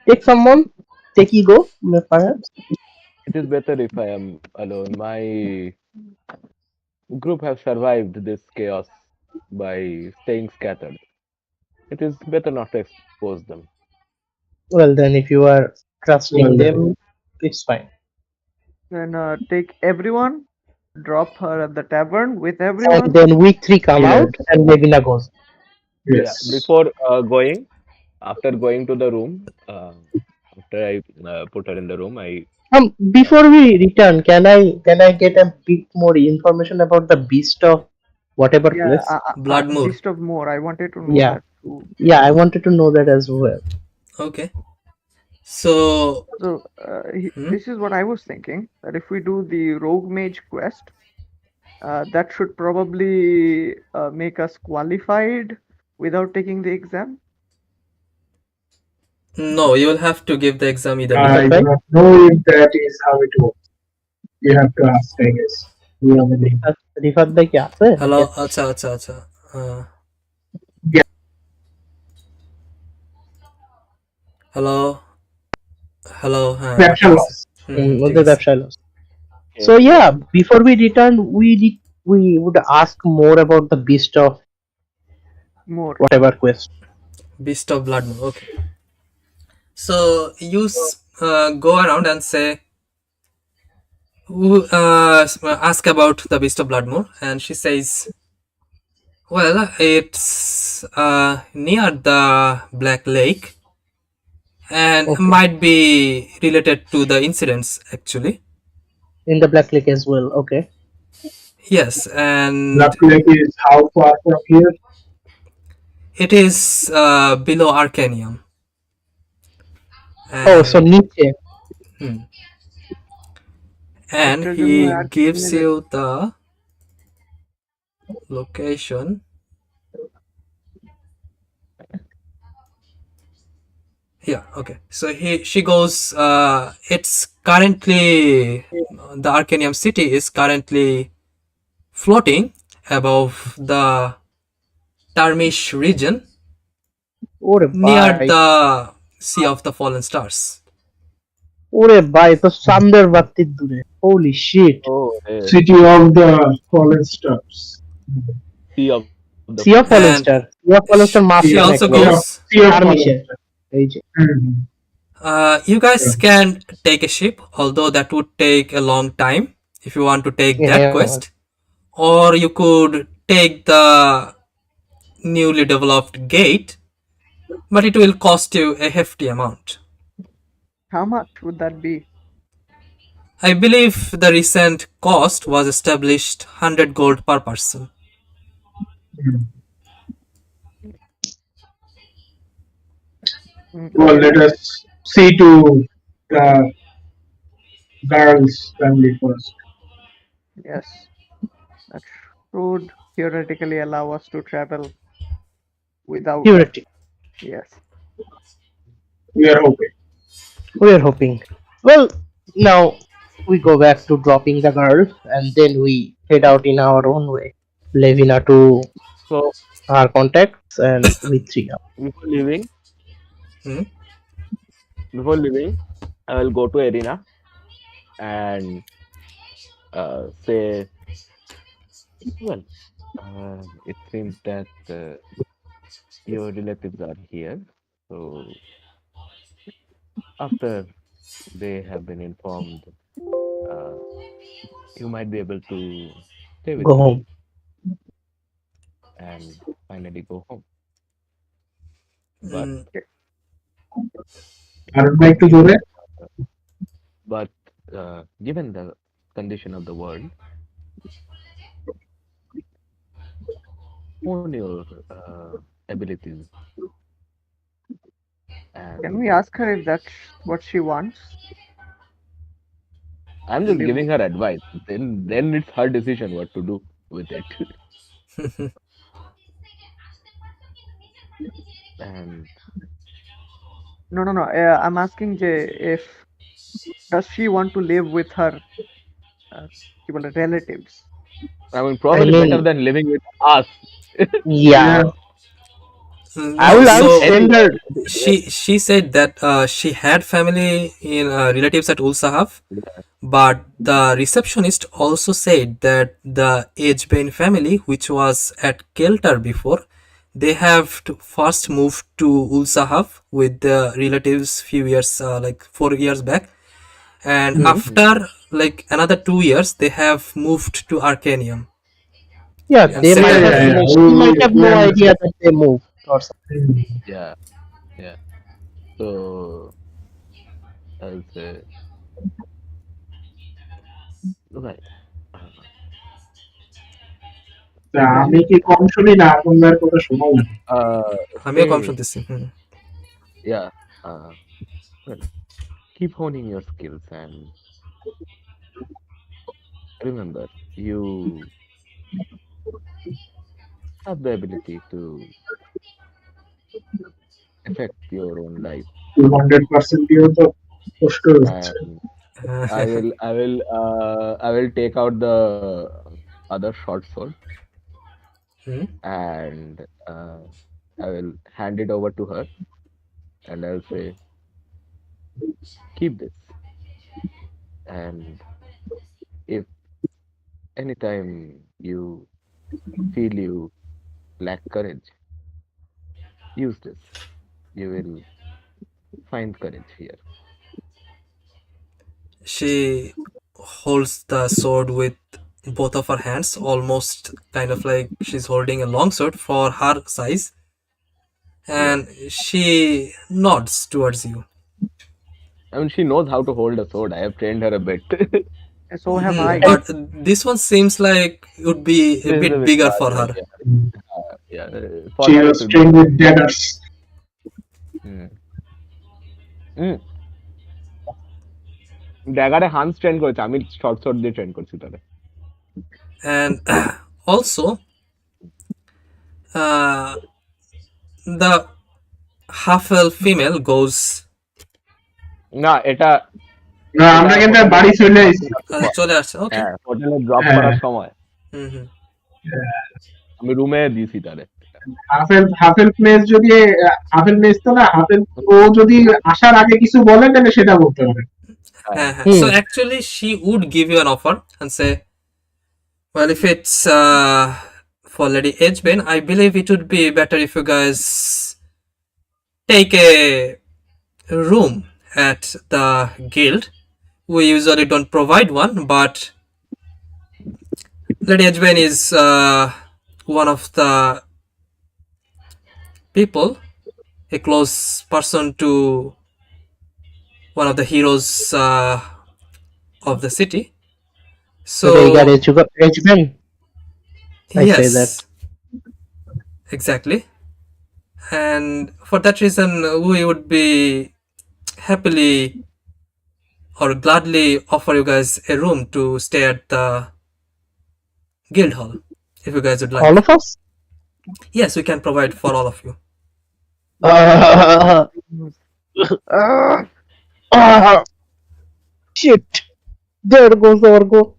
Take someone. Take ego, perhaps.
It is better if I am alone. My group have survived this chaos by staying scattered. It is better not to expose them.
Well, then, if you are trusting
well,
them, it's fine.
Then take everyone, drop her at the tavern with
And
everyone.
then we three come
Yes.
out, and Levina goes.
Yeah,
yes.
before after going to the room, after I put her in the room, I
Before we return, can I get a bit more information about the beast of whatever
Yeah,
place?
Bloodmoor.
Beast of More. I wanted to know
Yeah.
that too.
Yeah, I wanted to know that as well.
Okay. So
So this is what I was thinking, that if we do the rogue mage quest, that should probably make us qualified without taking the exam.
no, you will have to give the exam either way.
I do not know if that is how it works. You have to ask, I guess.
Rifat ভাই কি আছে?
Hello, আচ্ছা আচ্ছা আচ্ছা hello hello হ্যাঁ
ব্যবসা loss.
ওদের ব্যবসায় loss. So yeah, before we return, we would ask more about the beast of
More.
whatever quest.
Beast of Bloodmoor. Okay. So you go around and say, ask about the Beast of Bloodmoor, and she says, well, it's near the Black Lake and might be related to the incidents actually.
In the Black Lake as well, okay.
Yes, and
Black Lake is how far from here?
it is below Arcanium.
So niche.
And he gives you the location. Yeah, okay. So she goes, it's currently, the Arcanium city is currently floating above the Tarmish region near the Sea of the Fallen Stars.
ওরে ভাই তো চান্দের বাতির দূরে, holy shit.
Oh,
City of the Fallen Stars.
Sea of the
sea of
Fallen.
Fallen
and
star, sea of fallen star
she
master
also
নাকি
goes.
Sea of
army
Fallen
chef,
Stars.
এই যে
Mhm.
You guys
Yeah.
can take a ship, although that would take a long time if you want to take that
হ্যাঁ,
quest. Or you could take the newly developed gate, but it will cost you a hefty amount.
How much would that be?
I believe the recent cost was established 100 gold per person.
Mhm. Well,
Okay.
let us see to the girl's family first.
Yes. That should theoretically allow us to travel without.
theoretic.
Yes.
We are hoping.
We are hoping. Well, now we go back to dropping the girl and then we head out in our own way. Levina to
So
our contacts and we three up.
before leaving,
Hmm?
I will go to arena and say, well, it seems that your relatives are here. So after they have been informed, uh, you might be able to stay with
Go
me
home.
and finally go home. But
Mm,
I would like to go
given
there.
but given the condition of the world, hone your abilities
Can
and
we ask her if that's what she wants?
I'm
To
just
live
giving her advice. Then it's her decision what to do with it. And
No. I'm asking if does she want to live with her কি বলে, relatives?
I mean,
I
probably better
mean,
than living with us.
yeah,
Yeah.
I
no,
will
Living with
so
send her.
anyone.
she said that she had family in relatives at Ulsahab,
Yeah.
but the receptionist also said that the Edgebane family, which was at Keltar before, they have to first moved to Ulsahab with the relatives few years, like 4 years back, and
Hmm.
after like another 2 years, they have moved to Arcanium
Yeah,
and
they
Yeah,
might
settled
have.
yeah,
there.
yeah.
She might have
We
no idea
understand.
that they moved or something.
Mhm.
Yeah. Yeah. So I'll say, right.
তা
Then
আমি কি কম শুনি না আপনার কথা শোনাও না
আমিও কম
say,
শুনতেছি হুম।
yeah. Well, keep honing your skills and remember, you have the ability to affect your own life.
200% দিয়েও তো কষ্ট হচ্ছে
And I will take out the other short sword
hmm.
and I will hand it over to her and I'll say, keep this. And if anytime you feel you lack courage, use this. You will find courage here.
She holds the sword with both of her hands, almost kind of like she's holding a long sword for her size,
Yeah.
and she nods towards you.
I mean, she knows how to hold a sword. I have trained her a bit.
So have I.
But this one seems like it would be a
This is a
bit
bit
bigger for
larger.
her.
Yeah. For
She
her, it
was
will be
trained
big.
with daggers.
হুম। ড্যাগারে হান্স train করেছে আমি short short দিয়ে train করছি তাহলে
And also, the half elf female goes.
না এটা
না আমরা কিন্তু বাড়ি চলে এসেছি
চলে আসছে ওকে
হ্যাঁ হোটেলে ড্রপ
হ্যাঁ।
করার সময়
হুম হুম
আমি রুমে দিয়েছি তাহলে
হাফেল প্লেস হাফেল প্লেস তো না হাফেল ও যদি আসার আগে কিছু বলে তাহলে সেটা বলতে হবে
So actually, she would give you an offer and say, well, if it's for Lady Edgebane, I believe it would be better if you guys take a room at the guild. We usually don't provide one, but Lady Edgebane is one of the people, a close person to one of the heroes of the city. So
Rhaegar Edgeman. I
yes,
say that.
exactly. And for that reason, we would be happily or gladly offer you guys a room to stay at the guild hall if you guys would like.
All of us?
Yes, we can provide for all of you.
Shit. There goes our goal.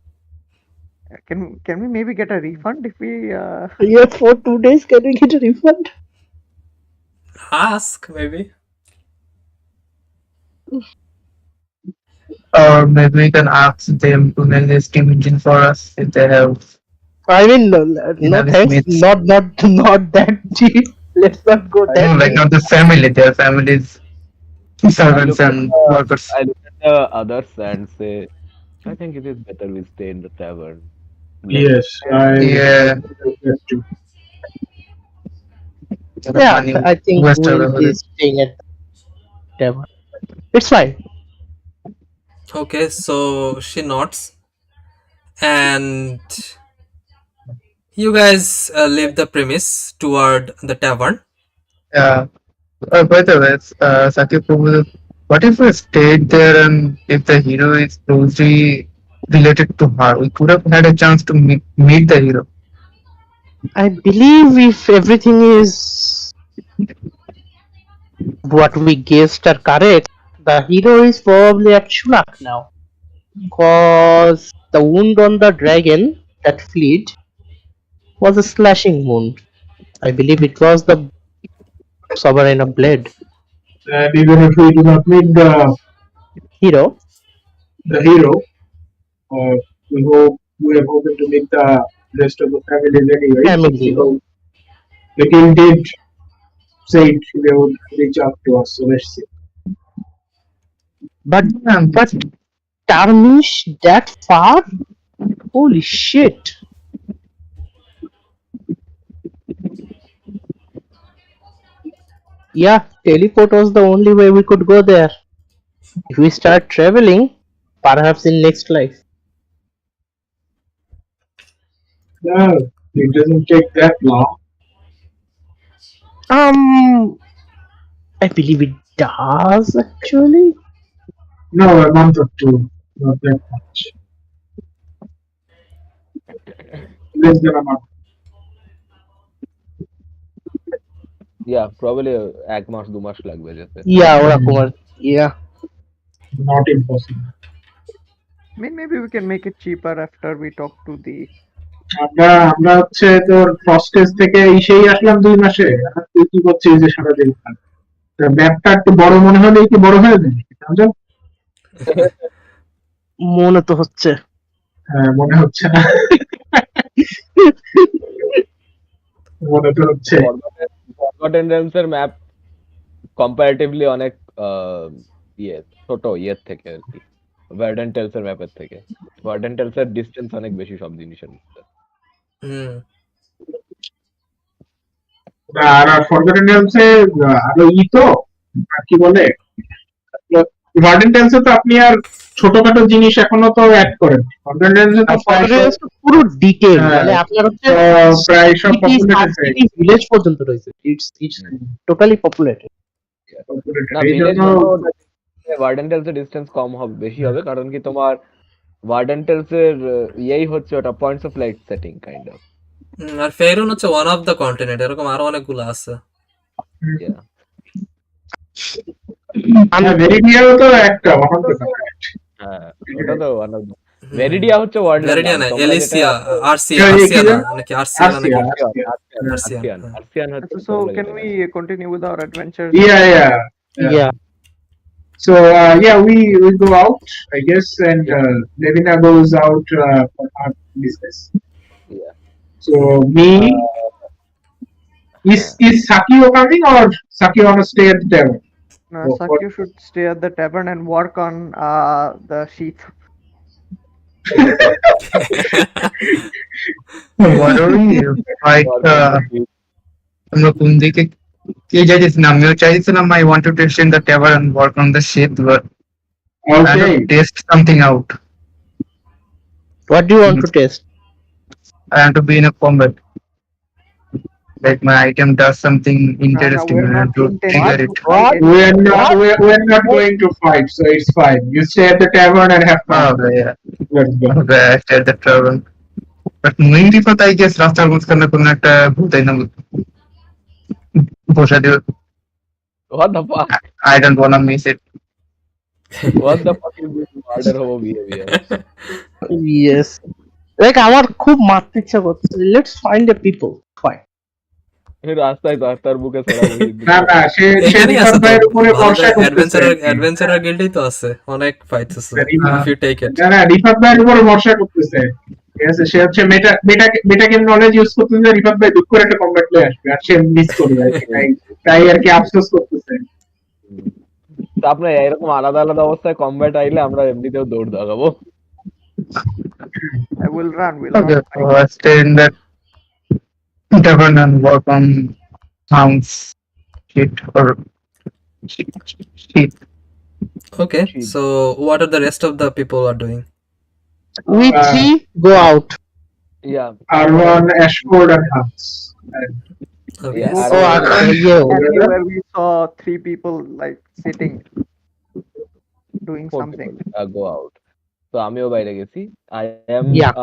Can we maybe get a refund if we?
Yeah, for 2 days, can we get a refund?
Ask maybe.
Or maybe we can ask them to make the steam engine for us if they have.
I mean, no
Enough
thanks.
Smiths.
Not that cheap. Let's not go
No,
that
like
way.
not the family, their families, servants and workers.
I look at the others and say, I think it is better we stay in the tavern.
Yes, I
Yeah,
that too.
the
Yeah,
money
I think
waste
we'll
over
be
it.
staying at whatever. It's fine.
Okay, so she nods, and you guys leave the premise toward the tavern.
Yeah. By the way, Sakib, what if we stayed there and if the hero is closely related to her, we could have had a chance to meet the hero.
I believe if everything is what we guessed are correct, the hero is probably at Shunak now. Cause the wound on the dragon that fled was a slashing wound. I believe it was the sovereign of blade.
And even if we do not meet
Hero.
the hero, we are hoping to meet the rest of the families anyways.
Family.
So the king did say they would reach out to us. So let's see.
But
And
Tarnish that far? Holy shit. Yeah, teleport was the only way we could go there. If we start traveling, perhaps in next life.
No, it doesn't take that long.
I believe it does actually.
No, a month or two, not that much. Less than a month.
Yeah, probably এক মাস 2 মাস লাগবে যেতে।
Yeah, ওরকম yeah.
Not impossible.
I mean, maybe we can make it cheaper after we talk to the.
আমরা হচ্ছে তোর ফ্রস্টেজ থেকে এসেই আসলাম 2 মাসে। আর তুই কি করছিস যে সারাদিন? ম্যাপটা একটু বড় মনে হলেই কি বড় হয়ে যায়? বুঝছো?
মনে তো হচ্ছে।
হ্যাঁ, মনে হচ্ছে না। মনে তো হচ্ছে।
ফরগটেন রেলস এর ম্যাপ কম্পারেটিভলি অনেক ছোট ইয়ের থেকে আর কি, ভার্ডেন টেলস এর ম্যাপের থেকে। ভার্ডেন টেলস এর ডিসটেন্স অনেক বেশি সব জিনিসের মধ্যে।
আর ফরগটেন রেলসে আরো তো কি বলে, ভার্ডেন টেলসে তো আপনি আর ছোটখাটো জিনিস এখনো তো অ্যাড করেন। ফরগটেন রেলসে তো
পুরো ডিটেইল, মানে আপনার হচ্ছে
প্রায় সব পপুলেটেড
ভিলেজ পর্যন্ত রয়েছে। It's totally populated.
না, ভিলেজ ভার্ডেন টেলস এর ডিসটেন্স কম হবে, বেশি হবে, কারণ কি তোমার ভার্ডেন টেলস এর ইয়েই হচ্ছে ওটা points of light setting kind of.
আর ফেরুন হচ্ছে ওয়ান অফ দ্য কন্টিনেন্ট, এরকম আরো অনেকগুলো আছে।
ভেরিডিয়াও তো একটা ওয়ান অফ দ্য কন্টিনেন্ট।
হ্যাঁ, ওটা তো ওয়ান অফ দ্য ভেরিডিয়া হচ্ছে ওয়ার্ল্ড
ভেরিডিয়া না, এলিসিয়া, আরসিয়া নাকি আরসিয়া নাকি
আরসিয়ান হচ্ছে।
So can we continue with our adventures?
Yeah. So yeah, we go out, I guess, and
Yeah.
Levina goes out for her business.
Yeah.
So
Uh,
me, is Sakio coming or Sakio wanna stay at the tavern? What?
Sakyu should stay at the tavern and work on the sheath.
What are we? Like,
work on the field.
আমরা কোন দিকে কি যাইতেছিলাম আমিও চাইছিলাম I wanted to stay in the tower and work on the ship but I had to
Okay.
test something out.
What do you want to test?
I have to be in a combat. Like my item does something interesting
We're
and I
not
have to trigger
intending
it.
to fight
What?
We're not going to fight, so it's fine. You stay at the tavern and have fun.
Okay, yeah.
Let's go.
Okay, I stay at the tavern. But knowing the fact I guess রাস্তার মাঝখানে কোনো একটা ভূত এনে বসে দিও।
What the fuck?
I don't wanna miss it.
What the fuck is this murder hobo behavior?
Yes. Like আমার খুব মারতে ইচ্ছা করছে। Let's find the people. Fine.
রাস্তায় তার বুকে ছড়া বসিয়ে দিল।
না না সে
এখানেই
রিফাত
আছে তো
ভাইয়ের উপরে ভরসা করতেছে।
অ্যাডভেঞ্চারার গিল্ডেই তো আছে অনেক ফাইটস আছে ইফ ইউ টেক ইট।
না না রিফাত ভাইয়ের উপরে ভরসা করতেছে। ঠিক আছে সে হচ্ছে মেটা গেম নলেজ ইউজ করতেছে রিফাত ভাই দুঃখ করে একটা কমব্যাট লয়ে আসবে আর সে মিস করবে আর কি। তাই আর কি আফসোস করতেছে।
তো আপনার এরকম আলাদা আলাদা অবস্থায় কমব্যাট আইলে আমরা এমনিতেও দৌড় দাগাবো।
I will run.
Okay, so I stay in that tavern and work on sounds shit or shit.
Okay, so what are the rest of the people are doing?
We three go out.
Yeah.
Arwan, Ashford and Hans.
Okay.
Yeah,
So yeah.
Where we saw three people like sitting, doing
Four
something.
people, go out. So আমিও বাইরে গেছি।
Yeah.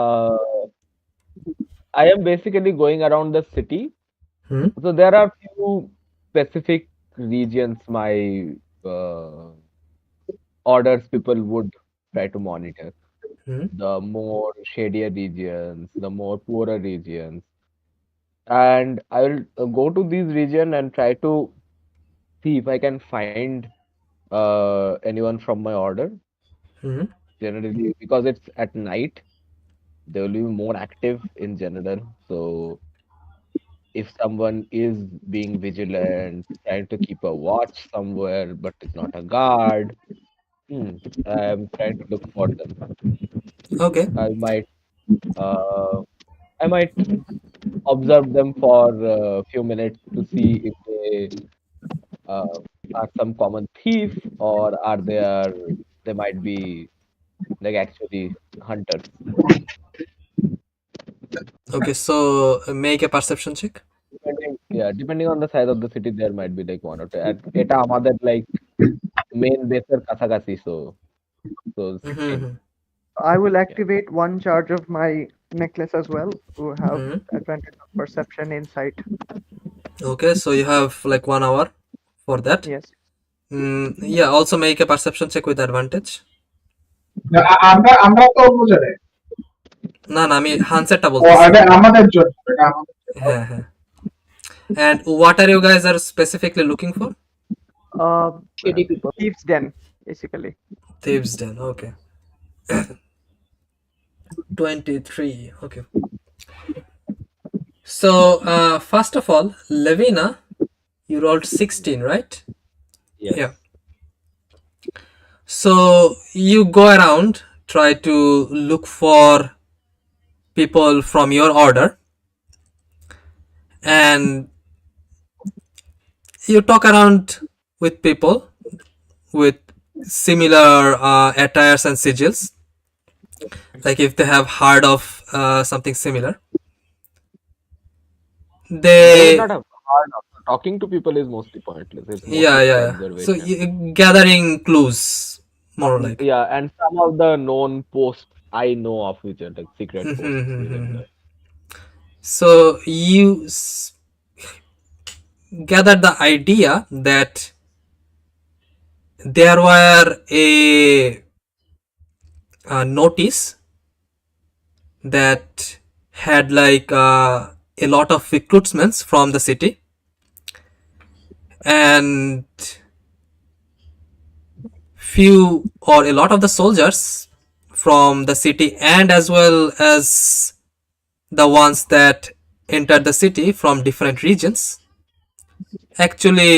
I am basically going around the city.
Hmm.
So there are few specific regions my orders people would try to monitor.
Hmm.
The more shadier regions, the more poorer regions. And I will go to these regions and try to see if I can find anyone from my order.
Hmm.
Generally, because it's at night, they will be more active in general. So if someone is being vigilant, trying to keep a watch somewhere, but is not a guard, I'm trying to look for them.
Okay.
I might observe them for a few minutes to see if they are some common thief or they might be like actually hunters.
Okay, so make a perception check.
Depending on the size of the city, there might be like one or two. And এটা আমাদের like main base এর কাছাকাছি, so 16.
Mhm.
I will activate one charge of my necklace as well to have advantage of perception insight.
Okay, so you have like 1 hour for that.
Yes.
Yeah, also make a perception check with advantage.
আমরা তো অন্য জায়গায়।
না না আমি হানসেটটা
ও
বলতেছি।
এটা আমাদের জন্য এটা আমাদের জন্য।
হ্যাঁ হ্যাঁ। And what are you guys are specifically looking for?
Shady people.
Thieves' den, basically.
Thieves' Den, okay. 23, okay. So, first of all, Levina, you rolled 16, right?
Yes.
Yeah. So, you go around, try to look for people from your order, and you talk around with people with similar attires and sigils, like if they have heard of something similar,
They would
they
not have heard of talking to people is mostly pointless. It's mostly
yeah
for
so
observation.
gathering clues more like.
Yeah, and some of the known posts I know of which are like secret posts within the
So you gather the idea that there were a notice that had like a lot of recruitments from the city, and few or a lot of the soldiers from the city, and as well as the ones that entered the city from different regions, actually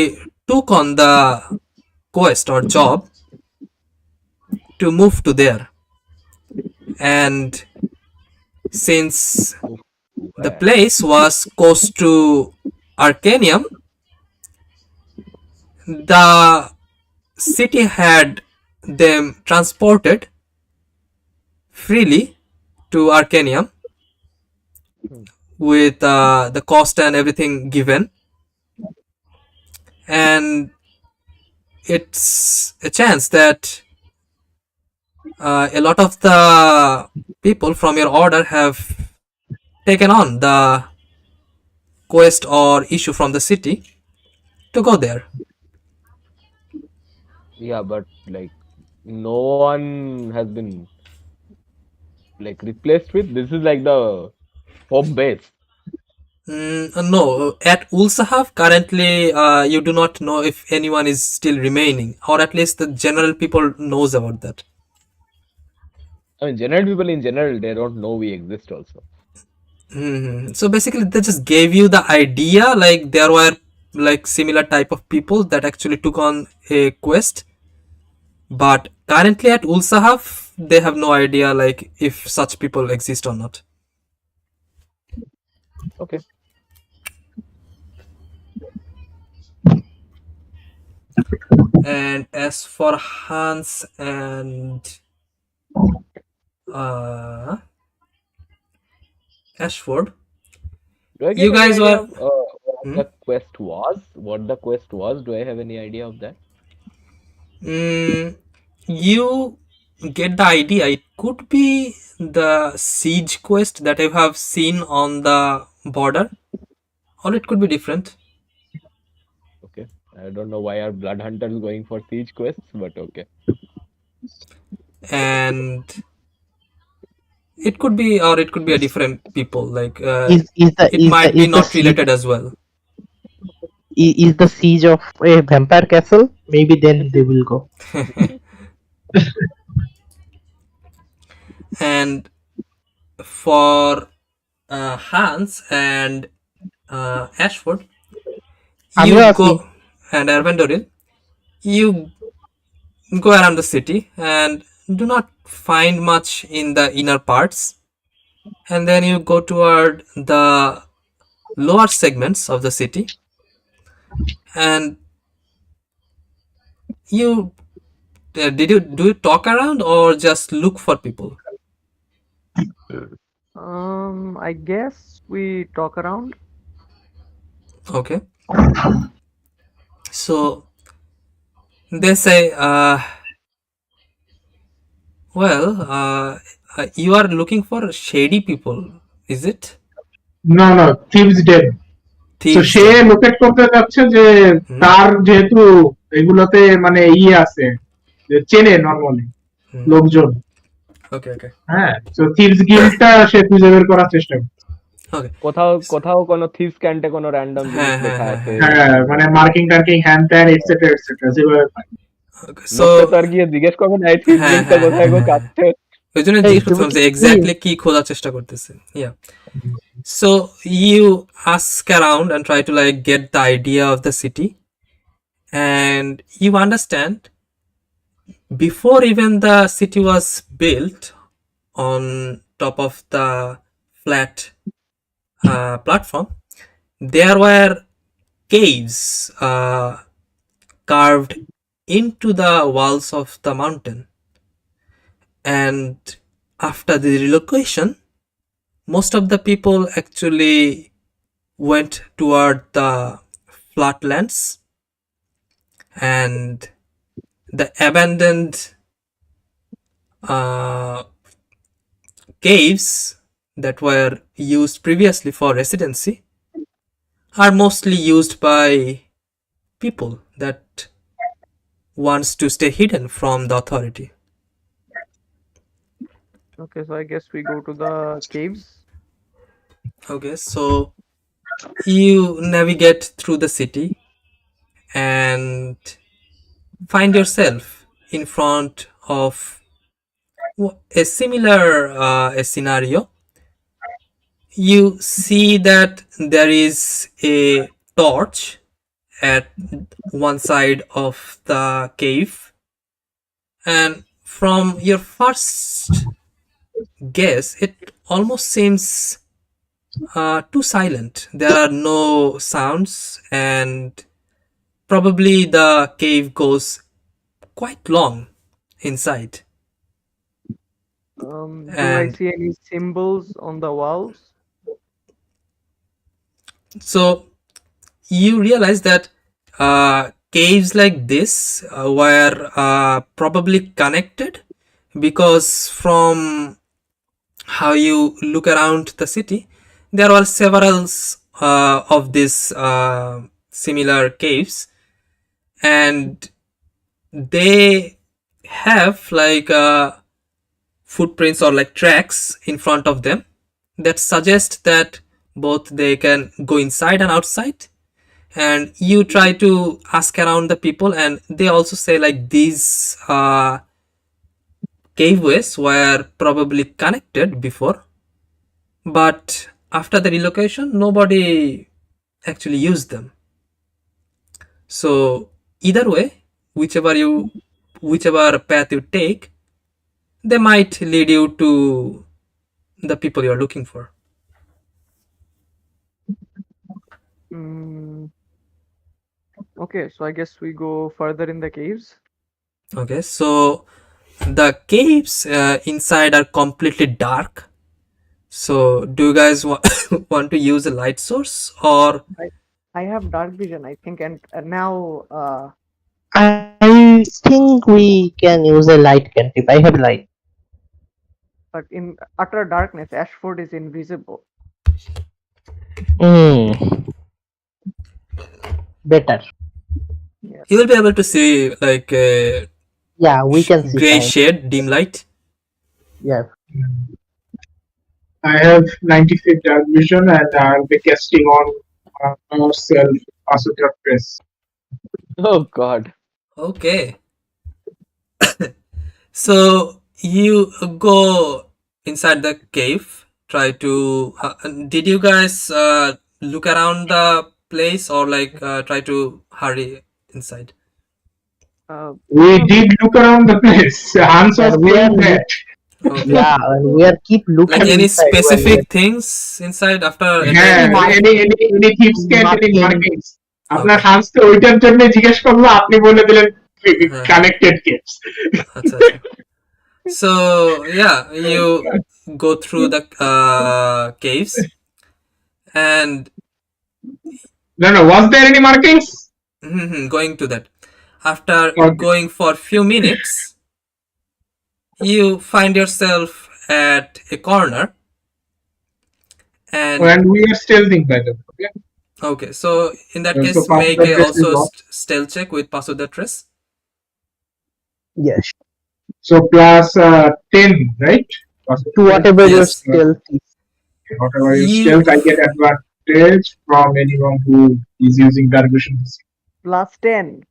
took on the quest or job to move to there. And since
Move to
the
where?
place was close to Arcanium, the city had them transported freely to Arcanium
Hmm.
with the cost and everything given. And it's a chance that a lot of the people from your order have taken on the quest or issue from the city to go there.
Yeah, but like no one has been like replaced with. This is like the home base.
No, at Ulsahab currently you do not know if anyone is still remaining, or at least the general people knows about that.
I mean, general people in general, they don't know we exist also.
So basically, they just gave you the idea, like there were like similar type of people that actually took on a quest, but currently at Ulsahab, they have no idea like if such people exist or not.
Okay.
And as for Hans and uh, Ashford,
Do I get
you
any
guys
idea
were
of what
hmm?
the quest was? What the quest was? Do I have any idea of that?
You get the idea. It could be the siege quest that I have seen on the border, or it could be different.
Okay. I don't know why are blood hunters going for siege quests, but okay.
And it could be, or it could be a different people. Like
Is the
it might be
is the
not
siege
related as well.
is the siege of a vampire castle? Maybe then they will go.
And for Hans and Ashford,
আমিও
you
আছি।
go and Arvandoril, you go around the city and do not find much in the inner parts, and then you go toward the lower segments of the city, and you did you do you talk around or just look for people?
I guess we talk around.
Okay, so they say well you are looking for shady people, is it?
No, no, thieves den. So
Thieves
say
den.
Locate করতে যাচ্ছে যে
হুম
তার যেহেতু এগুলোতে মানে ইয়ে আছে, যে চেনে নরমালি
হুম
লোকজন,
ওকে ওকে
হ্যাঁ, তো থিভস গিল্ডটা সে খুঁজে বের করার চেষ্টা করছে।
ওকে
কোথাও কোথাও কোনো থিভস ক্যান্টে কোনো র্যান্ডম জিনিস
হ্যাঁ হ্যাঁ
লেখা
হ্যাঁ
আছে
হ্যাঁ
হ্যাঁ,
খুঁজে
মানে
বের করো।
মার্কিং টার্কিং হ্যান ত্যান এটসেট্রা এটসেট্রা যেভাবে পায়।
ওকে সো
লোকটা তো আর গিয়ে জিজ্ঞেস করবে না এই থিভস
হ্যাঁ
গিল্ডটা
হ্যাঁ
কোথায়
হ্যাঁ
গো
হ্যাঁ হ্যাঁ
কাটছে।
ওই জন্য
এই
জিজ্ঞেস
তুমি
করছিলাম যে
কি
এক্স্যাক্টলি কি খোঁজার চেষ্টা করতেছে। ইয়া so you ask around and try to like get the idea of the city, and you understand before even the city was built on top of the flat platform, there were caves carved into the walls of the mountain, and after the relocation most of the people actually went toward the flatlands, and the abandoned uh, caves that were used previously for residency are mostly used by people that wants to stay hidden from the authority.
Okay, so I guess we go to the caves.
Okay, so you navigate through the city and find yourself in front of a similar a scenario. You see that there is a torch at one side of the cave, and from your first guess, it almost seems too silent. There are no sounds, and probably the cave goes quite long inside.
Do I
And
see any symbols on the walls?
so you realize that caves like this were probably connected, because from how you look around the city, there are several of these similar caves, and they have like footprints or like tracks in front of them that suggest that both they can go inside and outside. And you try to ask around the people, and they also say like these caveways were probably connected before, but after the relocation nobody actually used them. So either way, whichever path you take, they might lead you to the people you're looking for.
Mm, okay, so I guess we go further in the caves.
Okay, so the caves inside are completely dark. So do you guys want to use a light source, or
I have dark vision, I think, and now
I think we can use a light cantrip. I have light.
but in utter darkness, Ashford is invisible.
Hmm. Better.
Yeah.
you will be able to see like a
Yeah, we can see
gray
fine.
shade, dim light?
Yeah.
I have 90 feet dark vision and I'll be casting on ourself Asuka Press.
Oh God.
Okay. So you go inside the cave. Try to. Did you guys look around the place, or like try to hurry inside?
We did look around the place. Hans
Yeah,
was
we are
saying that.
Okay.
yeah, we are keep
Like
looking
any
inside when we
specific things inside after entering the
হ্যাঁ
cave?
any tips can any
marking.
markings আপনার
Okay.
Hans তো ওইটার জন্য জিজ্ঞেস করলো আপনি বলে দিলেন
হ্যাঁ হ্যাঁ
কানেক্টেড কেপস
আচ্ছা আচ্ছা So yeah, you go through the caves, and
no was there any markings
going to that. After
okay.
going for few minutes, you find yourself at a corner, and
and we are stealthing by the way okay
okay, so in that
so
case
pass
make
the
a
dress is
also
off.
stealth check with pass the trace.
Yes.
So plus 10 right Pass the
To
trace.
whatever your
Yes.
stealth is.
Whatever your
You
stealth I get advantage from anyone who is using dark vision
plus 10.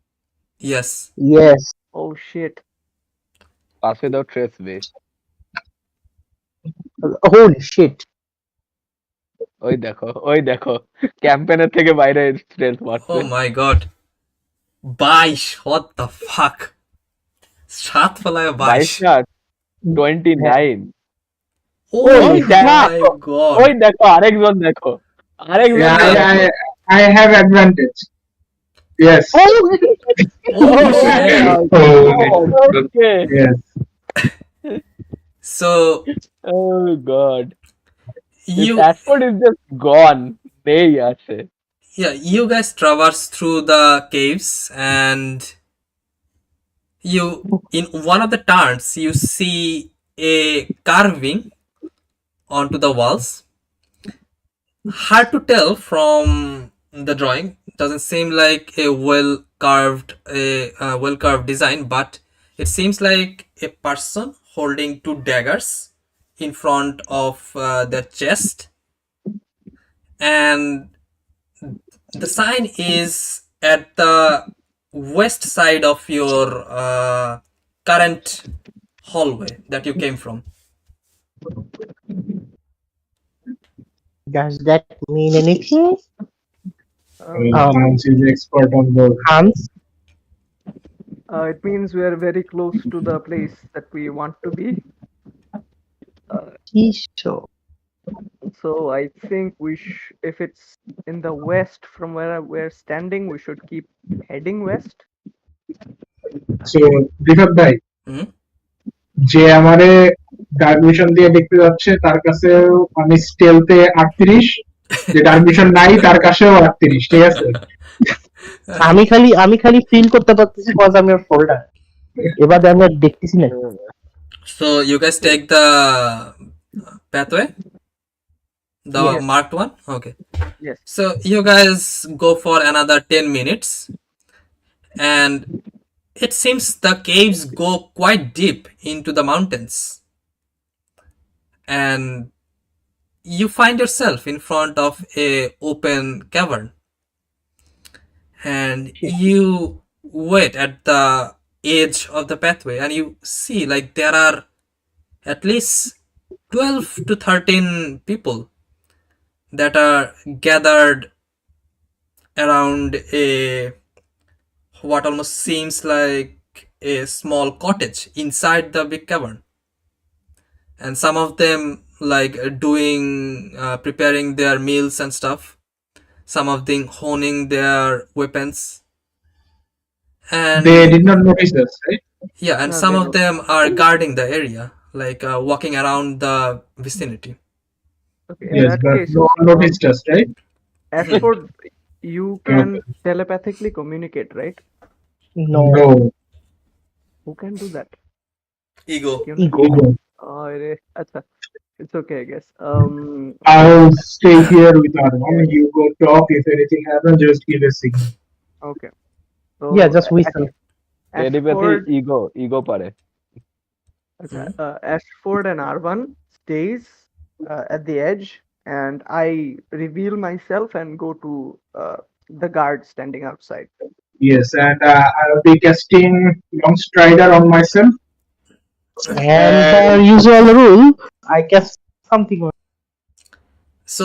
yes.
Yes.
Oh shit.
Pass without trace way.
Holy shit.
ওই দেখো ক্যাম্পেনের থেকে বাইরে স্ট্রেলথ মারছে
Oh my god. 22, what the fuck? 7 ফলায়
22
22.
না 29
Holy
ওই
Oh
দেখো
my god.
ওই দেখো আরেকজন দেখো আরেকজন
yeah
দেখো
I have advantage yes
Oh
Oh
shit.
my
oh
okay
yes
So
oh god this
you
Ashford is just gone নেই আছে
yeah, you guys traverse through the caves, and you in one of the turns you see a carving onto the walls. Hard to tell from the drawing. Doesn't seem like a well carved design, but it seems like a person holding two daggers in front of their chest, and the sign is at the west side of your current hallway that you came from.
Does that mean anything?
Hans is expert on the.
Hans?
It means we are very close to the place that we want to be.
So.
So I think if it's in the west from where we're standing, we should keep heading west.
So Dipak ভাই
হুম?
যে আমারে ডারমিশন দিয়ে দেখতে যাচ্ছে তার কাছে আমি স্টেলতে 38, যে ডারমিশন নাই তার কাছেও 38, ঠিক আছে?
আমি খালি ফিল করতে পারতেছি কজ আমি ফোল্ডার এবার আমি আর দেখতেছি না
So you guys take the pathway, the
Yes.
marked one. Okay.
Yes.
So you guys go for another 10 minutes, and it seems the caves go quite deep into the mountains, and you find yourself in front of a open cavern, and you wait at the edge of the pathway, and you see like there are at least 12 to 13 people that are gathered around a what almost seems like a small cottage inside the big cavern, and some of them like doing preparing their meals and stuff, some of them honing their weapons, and
They did not notice us, right?
yeah, and
No,
some
they
of
don't.
them are guarding the area, like walking around the vicinity.
Okay, in
Yes,
that
but
case,
no one noticed us, right?
Ashford, you can telepathically communicate, right?
No.
Who can do that?
Ego.
Ego.
Oh, acha. It's okay, I guess.
I'll stay here with Arman. You go talk. If anything happens, just give a signal.
Okay. So
Yeah, just whistle.
Telepathy
Ashford,
ego পারে
Ashford and Arvan stays at the edge, and I reveal myself and go to the guard standing outside.
Yes, and I'll be casting Long Strider on myself.
And the usual rule, I guess something.
So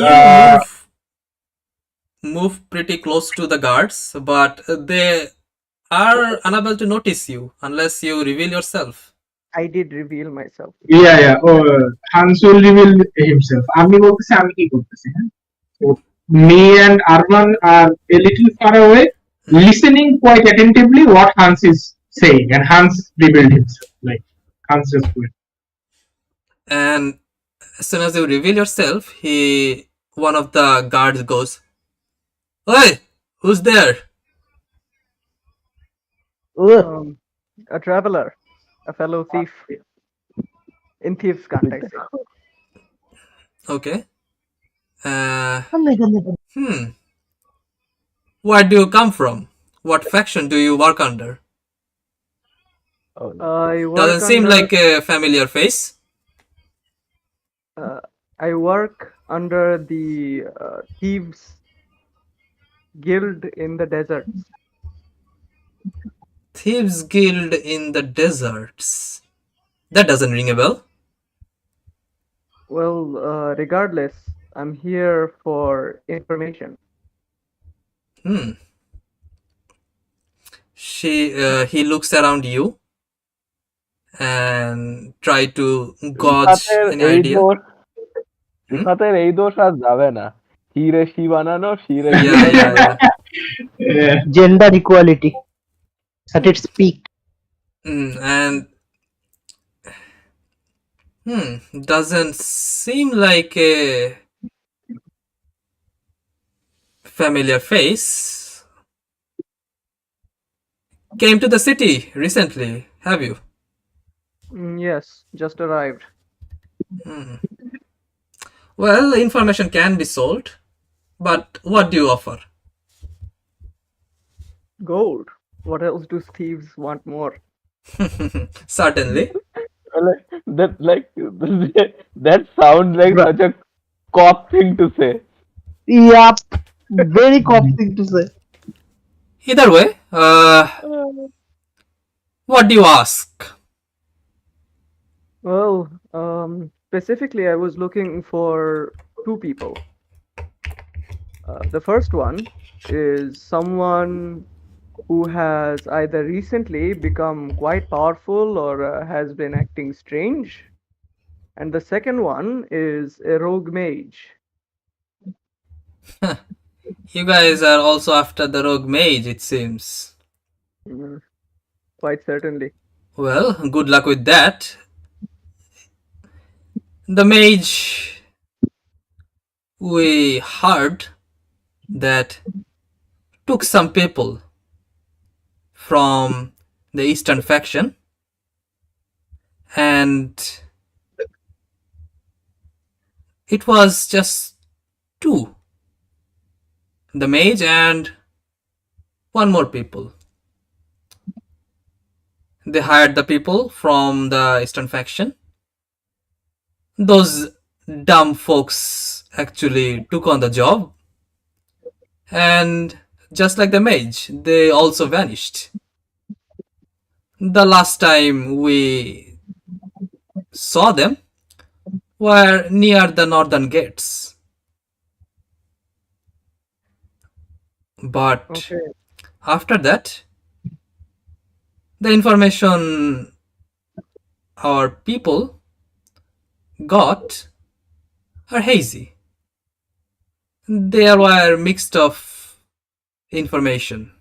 Yes,
you move pretty close to the guards, but they are unable to notice you unless you reveal yourself.
I did reveal myself.
yeah. Hans will reveal himself. আমি বলতেছি আমি কি করতেছি, হ্যাঁ? So me and Arman are a little far away, listening quite attentively what Hans is saying, and Hans revealed himself. Like Hans just went.
And as soon as you reveal yourself, one of the guards goes, "Hey, who's there?"
A traveler, a fellow thief. In thieves' cant, I say.
Okay. Where do you come from? What faction do you work under?
I work
Doesn't seem
under-
like a familiar face.
I work under the thieves guild in the deserts.
Thieves Guild in the deserts. That doesn't ring a bell.
Well, regardless, I'm here for information.
He looks around you and try to gauge an idea.
রিফাতের এই দোষ আর যাবে না হিরে she বানানো শিরে
Yeah.
Gender equality at its peak.
And doesn't seem like a familiar face. Came to the city recently, have you?
Yes, just arrived.
Well, information can be sold, but what do you offer?
Gold. What else do thieves want more?
Certainly.
that sounds like such a cop thing to say.
Yep. Very cop thing to say.
Either way, What do you ask?
Well, specifically, I was looking for two people. The first one is someone who has either recently become quite powerful or has been acting strange. And the second one is a rogue mage.
You guys are also after the rogue mage, it seems.
Mm, quite certainly.
Well, good luck with that. The mage, we heard that took some people from the eastern faction and it was just two, the mage and one more people. They hired the people from the eastern faction. Those dumb folks actually took on the job, and just like the mage, they also vanished. The last time we saw them were near the northern gates. But
Okay.
after that, the information our people got are hazy. There were mixed of information.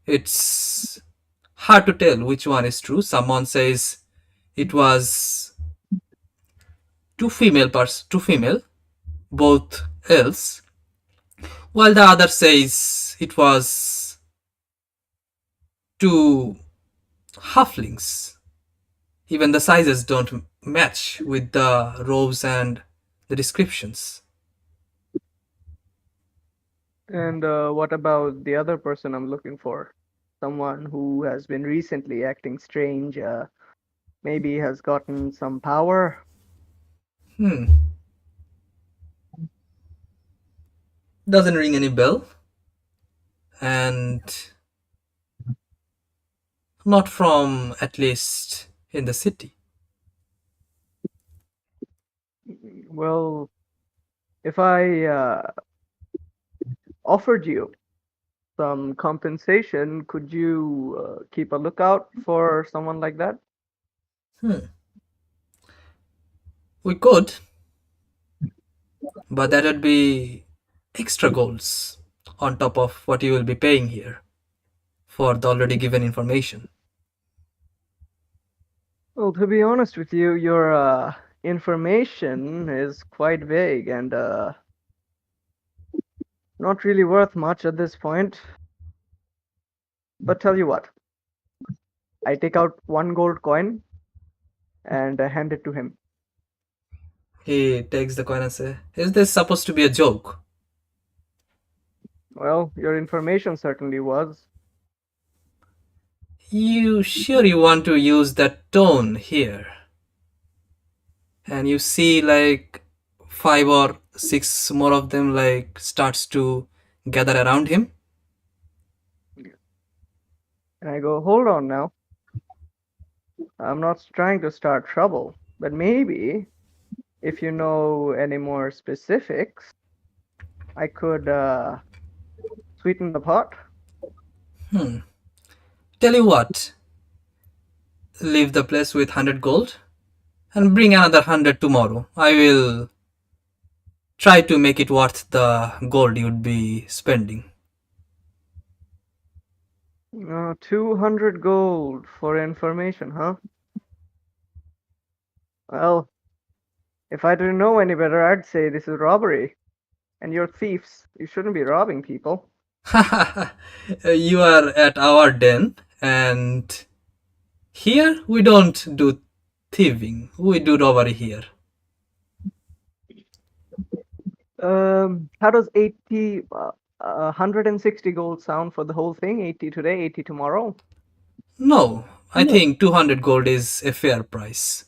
It's hard to tell which one is true. Someone says it was two female, both elves, while the other says it was two halflings. Even the sizes don't match with the robes and the descriptions.
And what about the other person I'm looking for? Someone who has been recently acting strange, maybe has gotten some power.
Hmm, doesn't ring any bell, and not from at least in the city.
Well, if I offered you some compensation, could you keep a lookout for someone like that?
Hmm. We could, but that would be extra golds on top of what you will be paying here for the already given information.
Well, to be honest with you, your information is quite vague and not really worth much at this point. But tell you what, I take out one gold coin and hand it to him.
He takes the coin and says, "Is this supposed to be a joke?"
Well, your information certainly was.
You sure you want to use that tone here? And you see like 5 or 6 more of them like starts to gather around him.
And I go, hold on now. I'm not trying to start trouble, but maybe if you know any more specifics, I could sweeten the pot.
Tell you what, leave the place with 100 gold and bring another 100 tomorrow. I will try to make it worth the gold you'd be spending.
200 gold for information, huh? Well, if I didn't know any better, I'd say this is robbery. And you're thieves. You shouldn't be robbing people.
You are at our den, and here we don't do thieving, we do robbery here.
How does 160 gold sound for the whole thing? 80 today, 80 tomorrow?
No, I think 200 gold is a fair price.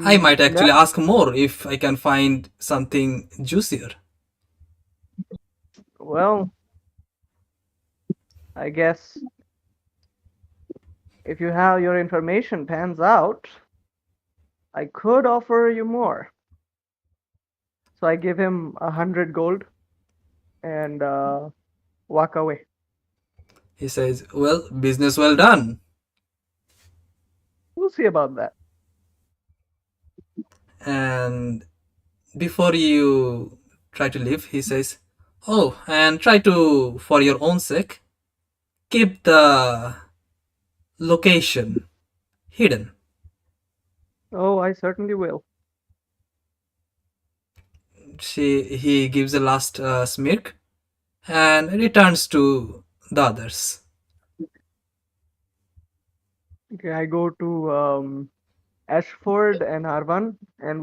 I might actually
That,
ask more if I can find something juicier.
well, I guess if your information pans out, I could offer you more. So I give him 100 gold and walk away.
He says, "Well, business well done."
We'll see about that.
And before you try to leave, he says, "Oh, and try to, for your own sake, keep the location hidden."
Oh, I certainly will.
He gives a last smirk and returns to the others.
Okay, I go to Ashford and Arvan, and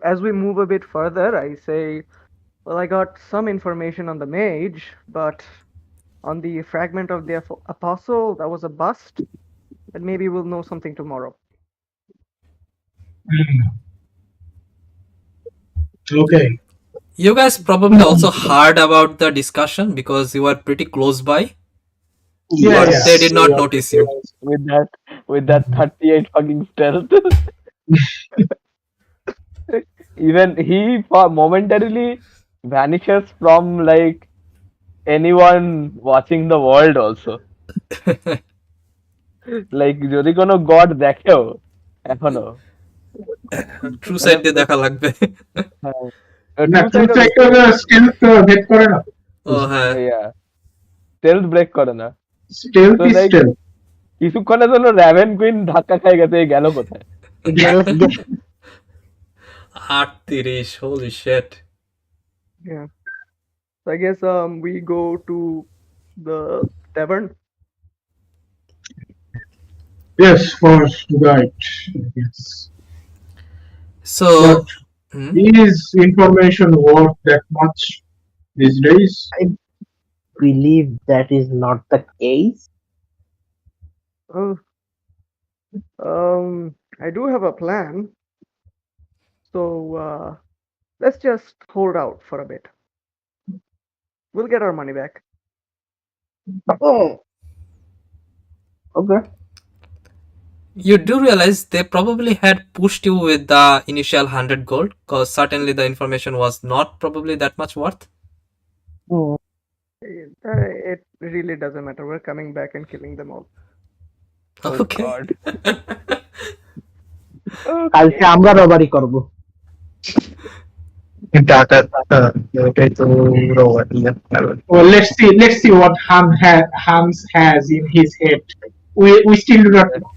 as we move a bit further, I say, well, I got some information on the mage, but on the fragment of the apostle, that was a bust, and maybe we'll know something tomorrow.
Okay.
You guys probably also heard about the discussion because you were pretty close by,
Yeah,
but
yeah.
they did not notice you.
With that 38 fucking stealth. Even he momentarily vanishes from like anyone watching the world also. Like যদি কোনো god দেখেও এখনো
true side দিয়ে দেখা লাগবে।
না, true সাইডটা স্টিলথ gate করে না।
ও হ্যাঁ,
স্টেলথ ব্রেক করে না।
স্টিলথ
তো
ইজ
লাইক
স্টিলথ।
কিছুক্ষণের জন্য র্যাভেন কুইন ধাক্কা খাই গেছে, গেল কোথায়?
38, holy shit.
Yeah. So I guess we go to the tavern.
Yes, for guide. Yes.
So,
But is information worth that much these days?
I believe that is not the case.
Oh, I do have a plan. So let's just hold out for a bit. We'll get our money back.
Oh. Okay.
you do realize they probably had pushed you with the initial 100 gold because certainly the information was not probably that much worth.
Hmm.
It really doesn't matter. We're coming back and killing them all.
Oh
Okay.
God.
কালকে আমরা robbery করব।
ডাকাত ওটাই তো robot.
Well, let's see what Hans has in his head. We still do not know.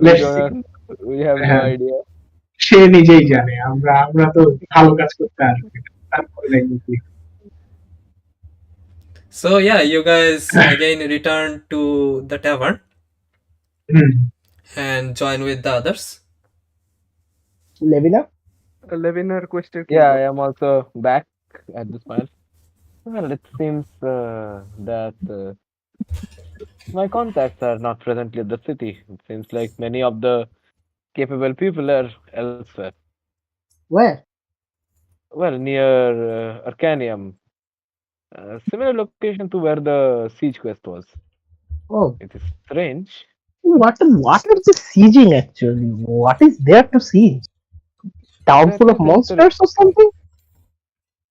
Let's see.
We have no idea.
সে নিজেই জানে, আমরা তো ভালো কাজ করতে আসবো, তারপরে দেখবো কি।
So yeah, you guys again return to the tavern and join with the others.
লেভিনা?
Levin requested.
Yeah, I am also back at this point. Well, it seems that my contacts are not presently at the city. It seems like many of the capable people are elsewhere.
Where?
Well, near Arcanium. Similar location to where the siege quest was.
Oh.
It is strange.
What is the sieging actually? What is there to siege? Town full of monsters or something?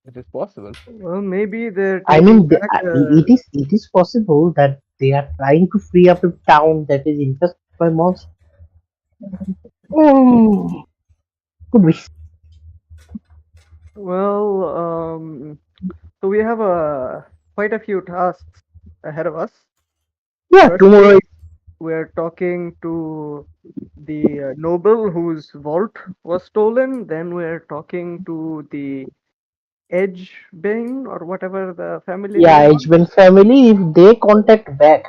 It is possible.
Well, maybe they're.
I mean,
taking back,
it is possible that they are trying to free up a town that is infested by monsters. Could be.
Well, so we have quite a few tasks ahead of us.
Yeah,
First,
tomorrow.
we're talking to the noble whose vault was stolen. Then we're talking to the Edgebane or whatever the family.
Yeah,
name was.
Edgeman family. If they contact back,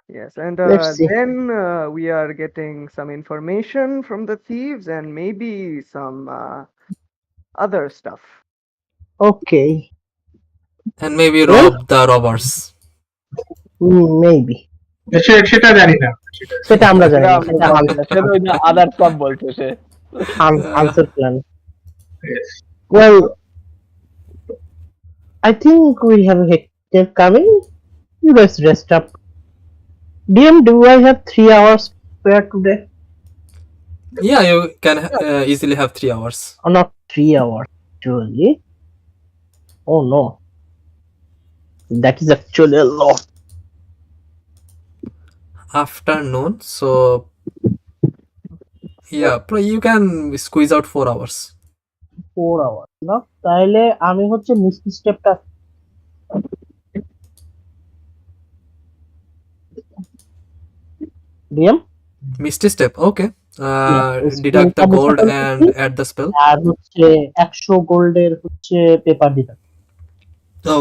Yes, and
Let's see.
then we are getting some information from the thieves and maybe some other stuff.
okay,
And maybe
Well-
rob the robbers.
maybe.
সেটা জানি না।
সেটা আমরা জানি না, সেটা
আদার সব বলছে সে।
answer plan.
Yes.
Well, I think we have a hectic coming. You guys rest up. DM, do I have 3 hours spare today?
Yeah, you can easily have 3 hours.
Or not 3 hours, actually. Oh no. That is actually a lot.
Afternoon, so yeah, you can squeeze out 4 hours.
4 hours. না তাহলে আমি হচ্ছে মিষ্টি স্টেপটা DM
Misty step, okay.
Yes,
Deduct the
স্পেলটা মুছে
gold
ফেলতেছি
and add the spell.
আর হচ্ছে 100 গোল্ডের হচ্ছে পেপার দিতে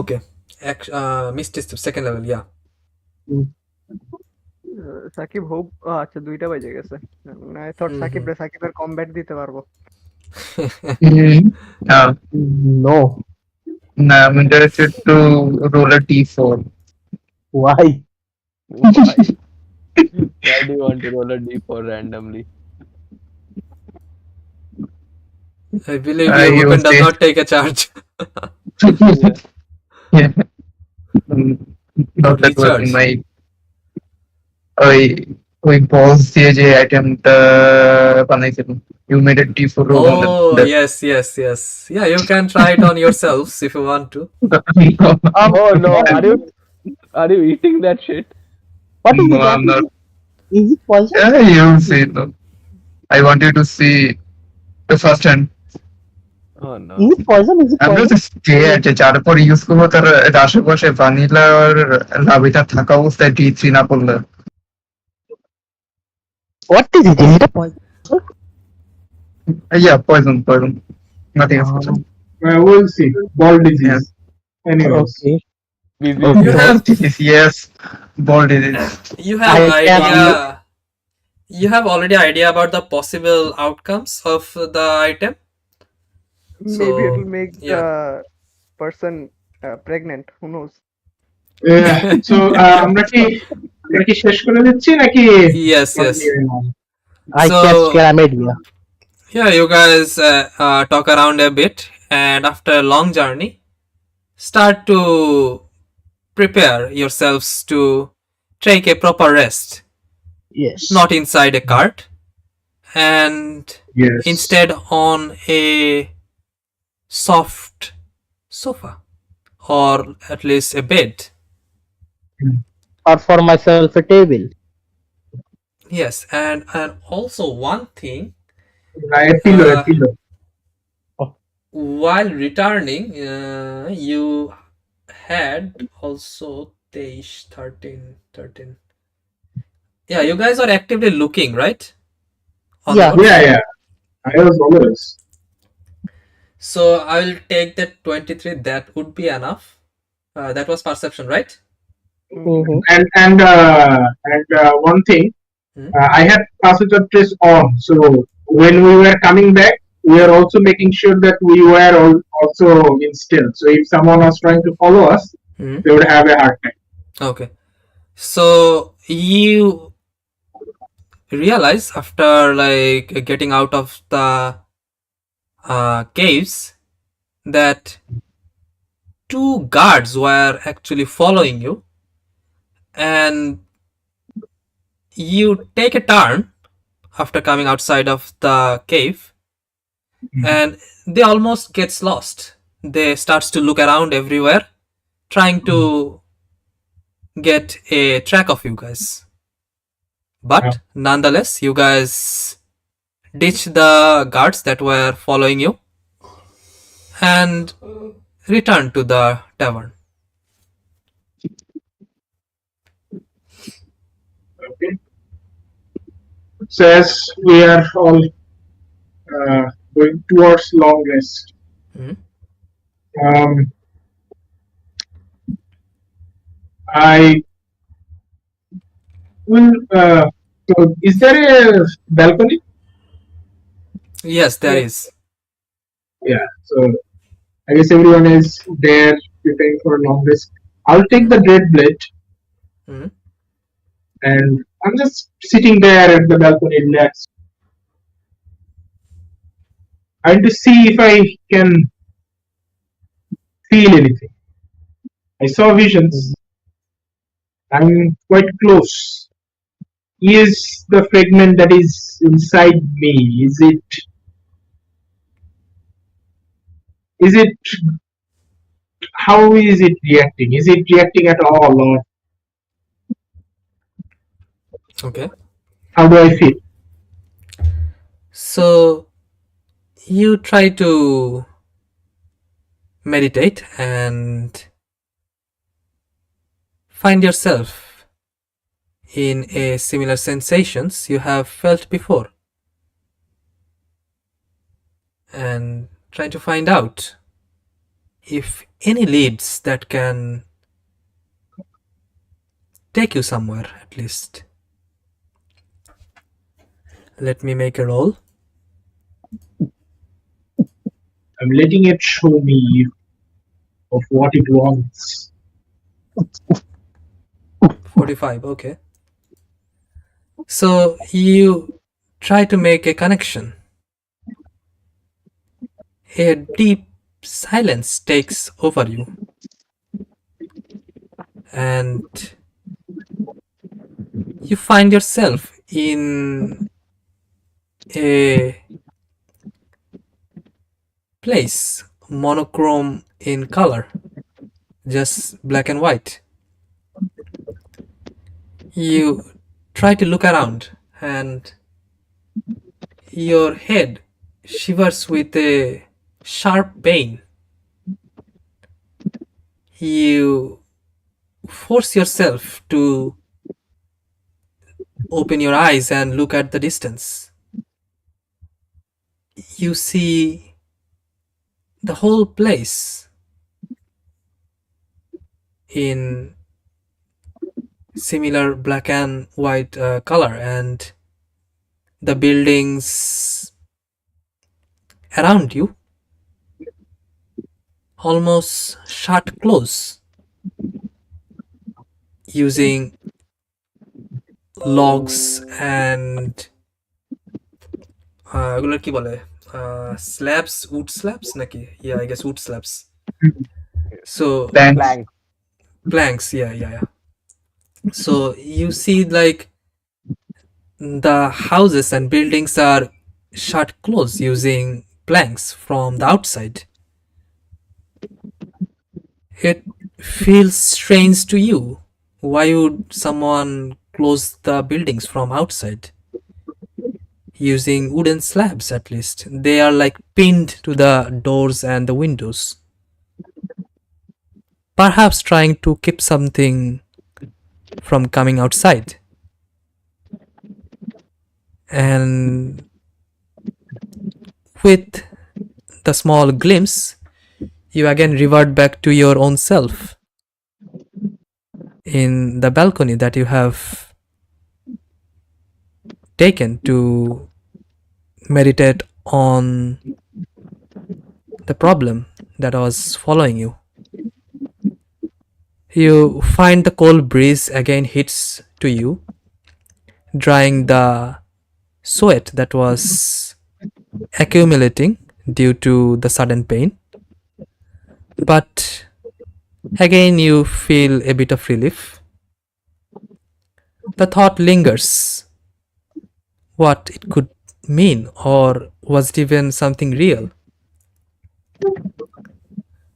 Okay. Misty step, second level, yeah.
Sakib hope আচ্ছা 2টা বাজে গেছে আই থট সাকিবের কমব্যাট দিতে পারবো
no
Nah, I'm interested to roll a d4.
Why
Why do you want to roll a d4 randomly?
I believe your
You
weapon does
say-
not take a charge.
Yeah. Not that
Recharge.
weapon, my ওই বস দিয়ে যে আইটেমটা বানাইছিলাম you made a d4 roll on
Oh,
that.
yes. Yeah, you can try it on yourselves if you want to.
Oh no, are you eating that shit?
What is
No,
it?
I'm not.
Is it poison?
Yeah, you see no. I want you to see the first hand.
Oh no.
Is it poison? Is it
আমরা
poison?
তো stay আছে যার পর use করবো তার আশেপাশে ভানিলা আর লাভিটা থাকা অবস্থায় D3 না পড়লে
What is it? Is it a poison?
yeah poison nothing else poison.
We'll see. Ball disease. Anyways.
Okay.
You have
Yes, ball disease.
you have
I can-
idea. You have already idea about the possible outcomes of the item.
maybe
So,
it'll make
yeah.
the person pregnant, who knows.
So আমরা কি শেষ করে দিচ্ছি নাকি
Yes.
I
So-
catch chlamydia.
Yeah, you guys talk around a bit, and after a long journey, start to prepare yourselves to take a proper rest,
Yes.
not inside a cart, and
Yes.
instead on a soft sofa or at least a bed.
Or for myself a table.
Yes, and also one thing,
pillow.
while returning, you had also 13. Yeah, you guys are actively looking, right? On the
Yeah.
road.
Yeah. I was always.
So I will take that 23. That would be enough. That was perception, right?
Mhm.
And one thing, I had concentrated on. So when we were coming back, we are also making sure that we were also in stealth. So if someone was trying to follow us,
Mhm.
they would have a hard time.
Okay. So you realize after like getting out of the caves that 2 guards were actually following you, and you take a turn after coming outside of the cave, and they almost gets lost. They starts to look around everywhere, trying to get a track of you guys. But nonetheless, you guys ditch the guards that were following you and return to the tavern.
Okay. So as we are all going towards long rest,
Mhm.
I will. So is there a balcony?
Yes, there is.
Yeah. So I guess everyone is there preparing for a long rest. I'll take the dread blade,
Mhm.
and I'm just sitting there at the balcony, relaxed. I want to see if I can feel anything. I saw visions. I'm quite close is the fragment that is inside me, is it how is it reacting? Is it reacting at all, or
Okay.
how do I feel?
So you try to meditate and find yourself in a similar sensations you have felt before, and try to find out if any leads that can take you somewhere at least. Let me make a roll.
I'm letting it show me of what it wants.
45, okay. So you try to make a connection. A deep silence takes over you, and you find yourself in a place monochrome in color, just black and white. You try to look around, and your head shivers with a sharp pain. You force yourself to open your eyes and look at the distance. You see the whole place in similar black and white color, and the buildings around you almost shut close using logs and এগুলো কি বলে slabs, wood slabs নাকি? Yeah, I guess wood slabs. So
Thanks.
planks, yeah. So you see like the houses and buildings are shut close using planks from the outside. It feels strange to you. Why would someone close the buildings from outside? Using wooden slabs, at least. They are like pinned to the doors and the windows. Perhaps trying to keep something from coming outside. And with the small glimpse, you again revert back to your own self in the balcony that you have taken to meditate on the problem that was following you. You find the cold breeze again hits to you, drying the sweat that was accumulating due to the sudden pain. But again you feel a bit of relief. The thought lingers what it could mean, or was it even something real?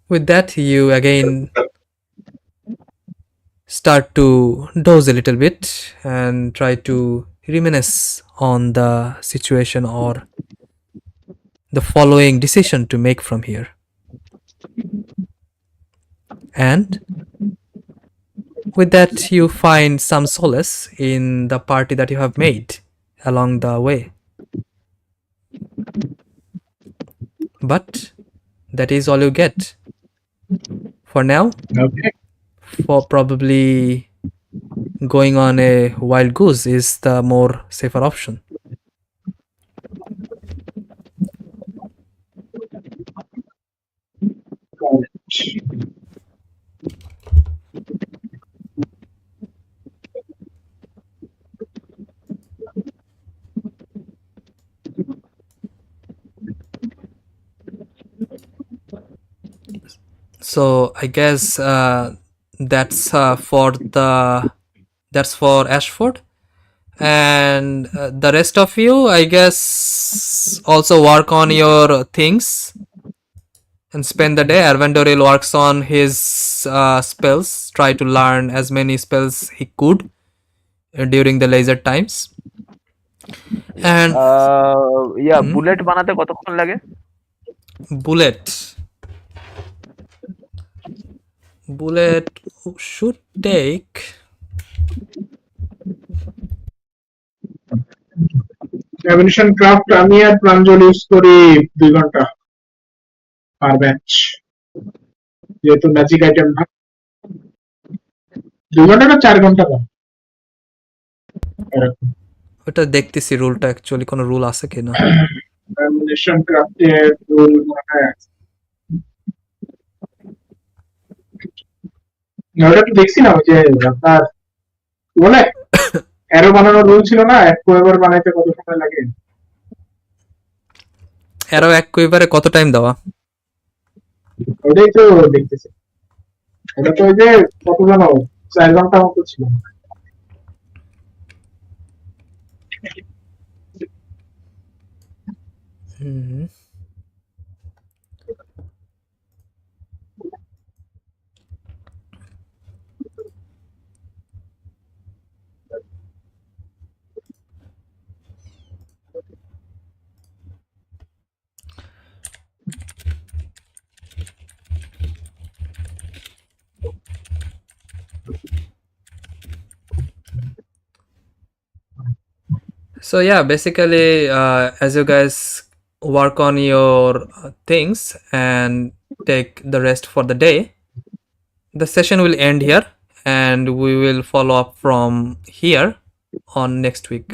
With that, you again start to doze a little bit and try to reminisce on the situation or the following decision to make from here. And with that, you find some solace in the party that you have made along the way. But that is all you get for now.
Okay.
For probably going on a wild goose is the more safer option.
Got it.
So I guess that's for Ashford, and the rest of you, I guess, also work on your things and spend the day. Arvendoril works on his spells, try to learn as many spells he could during the leisure times. And Hmm?
Bullet বানাতে কতক্ষণ লাগে?
bullet should take
ammunition craft আমি আর প্রাঞ্জল use করি 2 ঘন্টা পার batch, যেহেতু magic item না। 2 ঘন্টা না 4 ঘন্টা না,
ওটা দেখতেছি রুলটা অ্যাকচুয়ালি কোনো রুল আছে কিনা।
অ্যামিনিশন ক্রাফটের রুল মনে আছে, ওটা তো দেখছি না, ওই যে আপনার বলে অ্যারো বানানোর রুল ছিল না, এক কোয়েভার বানাইতে কত সময় লাগে?
অ্যারো এক কুইভারে কত টাইম দেওয়া?
ওটাই তো দেখতেছি, ওটা তো ওই যে কত জানো 4 ঘন্টা মতো ছিল।
হুম। So yeah, basically, as you guys work on your things and take the rest for the day, the session will end here, and we will follow up from here on next week.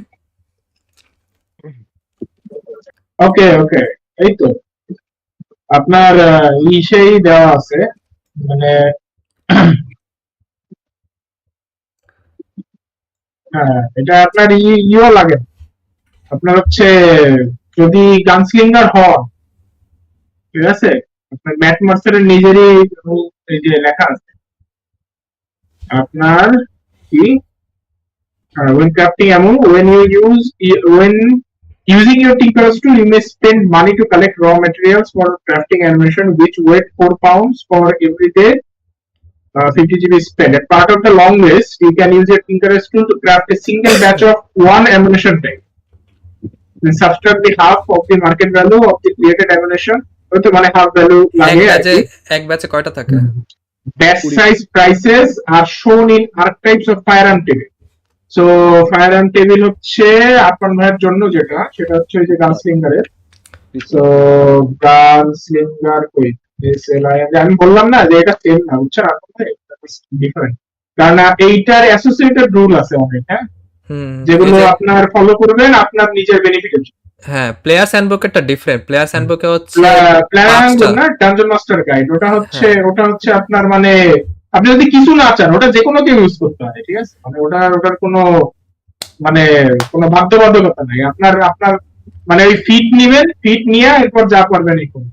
ওকে ওকে, এই তো আপনার ইসেই দেওয়া আছে, মানে হ্যাঁ এটা আপনার ইও লাগে, আপনার হচ্ছে যদি গানস্লিঙ্গার হন, ঠিক আছে, আপনার ম্যাট মাস্টারের নিজেরই এই যে লেখা আছে আপনার কি when crafting ammo, when using your tinkers tool, you may spend money to collect raw materials for crafting ammunition which weight 4 pounds for every day 50 GB spent. As part of the long list, you can use your tinker's tool to craft a single batch of one ammunition type. Then subtract the half of the market value of the created ammunition. তো মানে half value লাগে আর কি।
এক ব্যাচে কয়টা থাকে?
Batch size prices are shown in archetypes of firearm table. So firearm table হচ্ছে আপনার ভাইয়ের জন্য যেটা, সেটা হচ্ছে এই যে গানস্লিঙ্গারের। So গানস্লিঙ্গার কই আমি বললাম না যে এটা সেম না, বুঝছেন, আপনাদের ডিফারেন্ট, কারণ এইটার অ্যাসোসিয়েটেড রুল আছে অনেক, হ্যাঁ, যেগুলো আপনার ফলো করবেন আপনার নিজের বেনিফিটের জন্য।
হ্যাঁ, প্লেয়ার্স হ্যান্ডবুকেরটা ডিফারেন্ট। প্লেয়ার্স হ্যান্ডবুকে হচ্ছে
প্লেয়ার হ্যান্ডবুক না, ডানজন মাস্টার গাইড, ওটা হচ্ছে আপনার মানে আপনি যদি কিছু না চান ওটা যে কোনো কেউ ইউজ করতে পারে, ঠিক আছে, মানে ওটার কোনো মানে কোনো বাধ্যবাধকতা নাই, আপনার মানে ওই ফিট নিবেন, ফিট নিয়ে এরপর যা পারবেন এই করুন,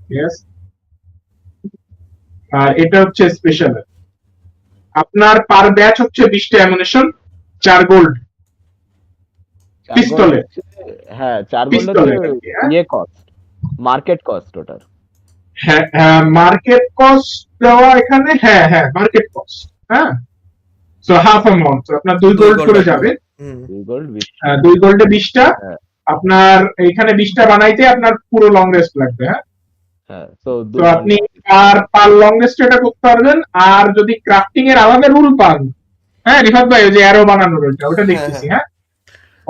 ঠিক আছে। আর এটা হচ্ছে স্পেশাল, আপনার পার ব্যাচ হচ্ছে 20টা অ্যামুনিশন, 4 গোল্ড পিস্তলে,
হ্যাঁ 4 গোল্ড ইয়ে কস্ট, মার্কেট কস্ট ওটার,
হ্যাঁ মার্কেট কস্ট দেওয়া এখানে, হ্যাঁ মার্কেট কস্ট, হ্যাঁ, সো হাফ অ্যামাউন্ট, আপনার 2 গোল্ড করে যাবে, 2 গোল্ডে 20টা, আপনার এইখানে 20টা বানাইতে আপনার পুরো লং রেস্ট লাগবে, হ্যাঁ, তো আপনি পার লং রেস্ট এটা করতে পারবেন। আর যদি ক্রাফটিং এর আলাদা রুল পান, হ্যাঁ রিফাত ভাই ওই যে অ্যারো বানানোর ওটা দেখতেছি, হ্যাঁ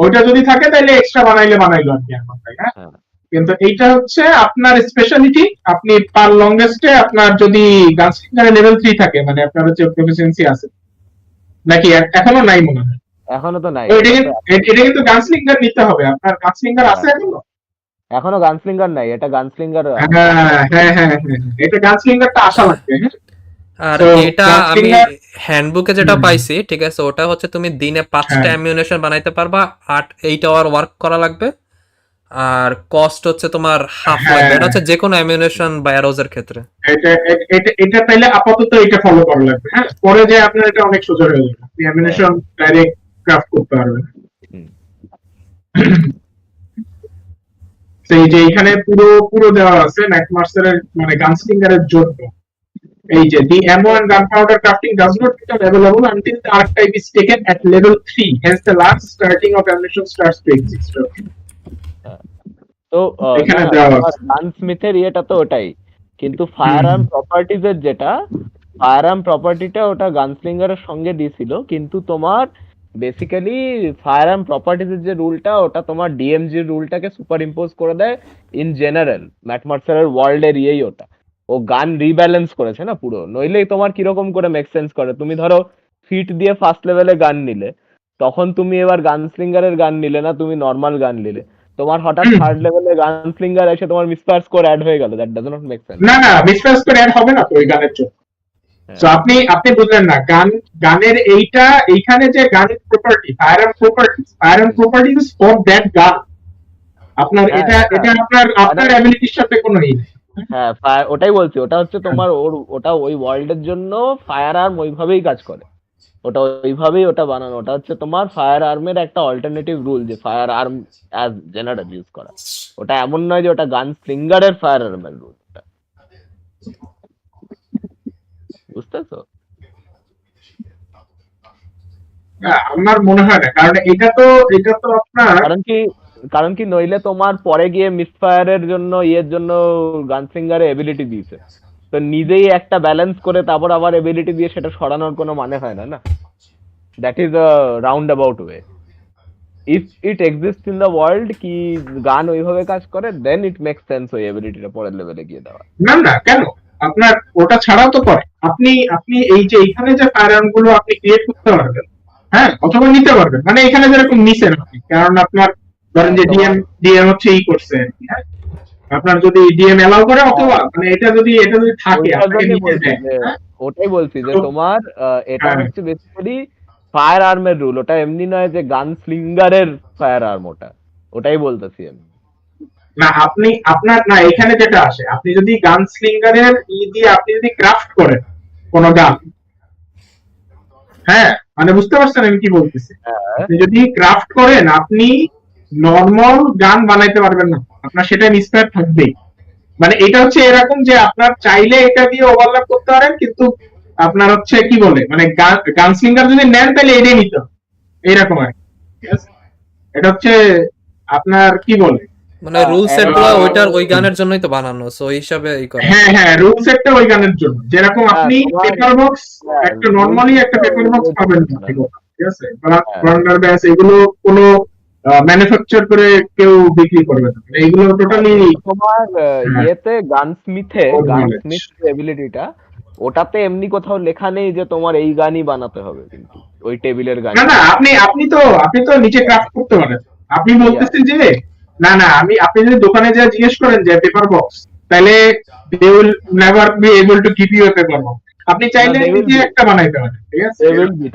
ওইটা যদি থাকে তাহলে এক্সট্রা বানাইলো আর কি এখন, হ্যাঁ, কিন্তু এইটা হচ্ছে আপনার স্পেশালিটি, আপনি পার লংগেস্টে আপনার যদি গানস্লিঙ্গারে লেভেল 3 থাকে, মানে আপনার হচ্ছে প্রফিসিয়েন্সি আছে নাকি এখনো নাই মনে হয়,
এখনো তো নাই,
এটা কিন্তু গানস্লিঙ্গার নিতে হবে, আপনার গানস্লিঙ্গার আছে
এখনো গানস্লিঙ্গার নাই, এটা গানস্লিঙ্গার,
হ্যাঁ এটা গানস্লিঙ্গারটা আশা লাগবে, হ্যাঁ।
আর এটা আমি হ্যান্ডবুকে যেটা পাইছি, ঠিক আছে, ওটা হচ্ছে তুমি দিনে 5টা অ্যামিউনিশন বানাইতে পারবা, 8 আওয়ার ওয়ার্ক করা লাগবে, আর কস্ট হচ্ছে তোমার হাফ লাগবে, এটা হচ্ছে যে কোনো অ্যামিউনিশন বা অ্যারোজের ক্ষেত্রে।
এটা তাইলে আপাতত এটা ফলো করা লাগবে, হ্যাঁ, পরে যে আপনার এটা অনেক সোজা হয়ে যাবে, আপনি অ্যামিউনিশন ডাইরেক্ট ক্রাফট করতে পারবেন।
হুম।
সেই যে এখানে পুরো পুরো দেওয়া আছে ম্যাকমাস্টারের মানে গানস্লিঙ্গারের জন্য। এই যে the ammo and gunpowder crafting does not become available until the archetype is taken at level 3. Hence the last starting of ammunition starts to exist.
তো
এখানে দেওয়া আছে।
গানস্মিথের ইয়েটা তো ওটাই, কিন্তু ফায়ার আর্ম প্রপার্টিজ এর যেটা ফায়ার আর্ম প্রপার্টিটা ওটা গানস্লিঙ্গারের সঙ্গে দিয়েছিল, কিন্তু তোমার বেসিক্যালি ফায়ার আর্ম প্রপার্টিজ এর যে রুলটা ওটা তোমার ডিএমজি রুলটাকে সুপার ইম্পোজ করে দেয় ইন জেনারেল ম্যাটমার্সারের ওয়ার্ল্ডের ইয়েই ওটা। ও গান রিব্যালেন্স করেছে না পুরো, নইলে তোমার কিরকম করে মেক সেন্স করে? তুমি ধরো ফিট দিয়ে ফার্স্ট লেভেলে গান নিলে, তখন তুমি এবার গানস্লিঙ্গারের গান নিলে না, তুমি নর্মাল গান নিলে, তোমার হঠাৎ থার্ড লেভেলে গানস্লিঙ্গার এসে তোমার মিসফায়ার স্কোর অ্যাড হয়ে গেল, that does not make sense.
না না মিসফায়ার স্কোর অ্যাড হবে না তো ওই গানের জন্য। তো আপনি বুঝলেন না গানের এইটা এইখানে যে গানের property fire arm property is for that গান। আপনার এটা আপনার অ্যাবিলিটির সাথে কোনো ই নেই।
হ্যাঁ, ওটাই বলছি, ওটা হচ্ছে তোমার ওটা ওই ওয়ার্ল্ডের জন্য ফায়ার আর্ম ওইভাবেই কাজ করে, ওটা ওইভাবেই ওটা বানানো। ওটা হচ্ছে তোমার ফায়ার আর্মের একটা অল্টারনেটিভ রুল যে fire arm as general use করা। ওটা এমন নয় যে ওটা গান স্লিঙ্গারের ফায়ার আর্মের রুল। বুঝতেছো?
আমার মনে হয় না, কারণ এটা তো আপনার
কারণ কি নইলে তোমার পরে গিয়ে মিসফায়ারের জন্য ইয়ের জন্য গানসিঙ্গারে এবিলিটি দিয়েছে, তো নিজেই একটা ব্যালেন্স করে তারপর আবার এবিলিটি দিয়ে সেটা সরানোর কোনো মানে হয় না। না, that is a round about way. If it exist in the world কি গান ওইভাবে কাজ করে, দেন ইট মেক্স সেন্স ওই এবিলিটিটা পরের লেভেলে গিয়ে দেওয়া।
না কেন, আপনার ওটা ছাড়াও তো করে। আপনি এই যে এখানে যে ফায়ার আর্ম গুলো আপনি ক্রিয়েট করতে পারবেন, হ্যাঁ, অথবা নিতে পারবেন, মানে এখানে যেরকম নিছেন আপনি, কারণ আপনার ধরেন যে ডিএম হচ্ছে ই করছে, হ্যাঁ, আপনার যদি ডিএম এলাও করে, অথবা মানে এটা যদি থাকে আপনাকে নিতে দেয়।
ওটাই বলছি যে তোমার এটা হচ্ছে বেসিক্যালি ফায়ার আর্মের রুল, ওটা এমনি নয় যে গান স্লিঙ্গারের ফায়ার আর্ম, ওটাই বলতেছি আমি।
না আপনার না, এখানে যেটা আসে, আপনি যদি গান স্লিঙ্গারের দিয়ে আপনি যদি ক্রাফট করেন কোন গান, হ্যাঁ, মানে বুঝতে পারছেন আমি কি বলতেছি? আপনি যদি ক্রাফট করেন, আপনি নরমাল গান বানাইতে পারবেন না, আপনার সেটা মিসফায়ার থাকবেই। মানে এটা হচ্ছে এরকম যে আপনার চাইলে এটা দিয়ে ওভারল্যাপ করতে পারেন, কিন্তু আপনার হচ্ছে কি বলে, মানে গান স্লিঙ্গার যদি নেন তাহলে এটাই নিতে হবে, এইরকম আর কি। এটা হচ্ছে আপনার কি বলে,
মানে রুল সেট গুলো ওই গানের জন্যই তো বানানো, সো এই হিসাবে এই করা।
হ্যাঁ রুল সেটটা ওই গানের জন্য। যেরকম আপনি পেপার বক্স একটা নরমালি একটা পেপার বক্স পাবেন না, ঠিক আছে, ব্রান্ডার ব্যাস এগুলো কোনো ম্যানুফ্যাকচার করে কেউ বিক্রি করবে না, এইগুলো টোটালি
তোমার ইয়েতে গানস্মিথ এবিলিটিটা, ওটাতে এমনি কোথাও লেখা নেই যে তোমার এই গানই বানাতে হবে, কিন্তু ওই টেবিলের গান।
না আপনি তো নিচে ক্রাফট করতে পারেন। আপনি বলতেছেন যে না আপনি যদি দোকানে যা জিজ্ঞেস করেন যে পেপার বক্স, তাহলে they will never be able to give you a paper box. আপনি চাইলে নিজে একটা বানাইতে পারেন, ঠিক আছে?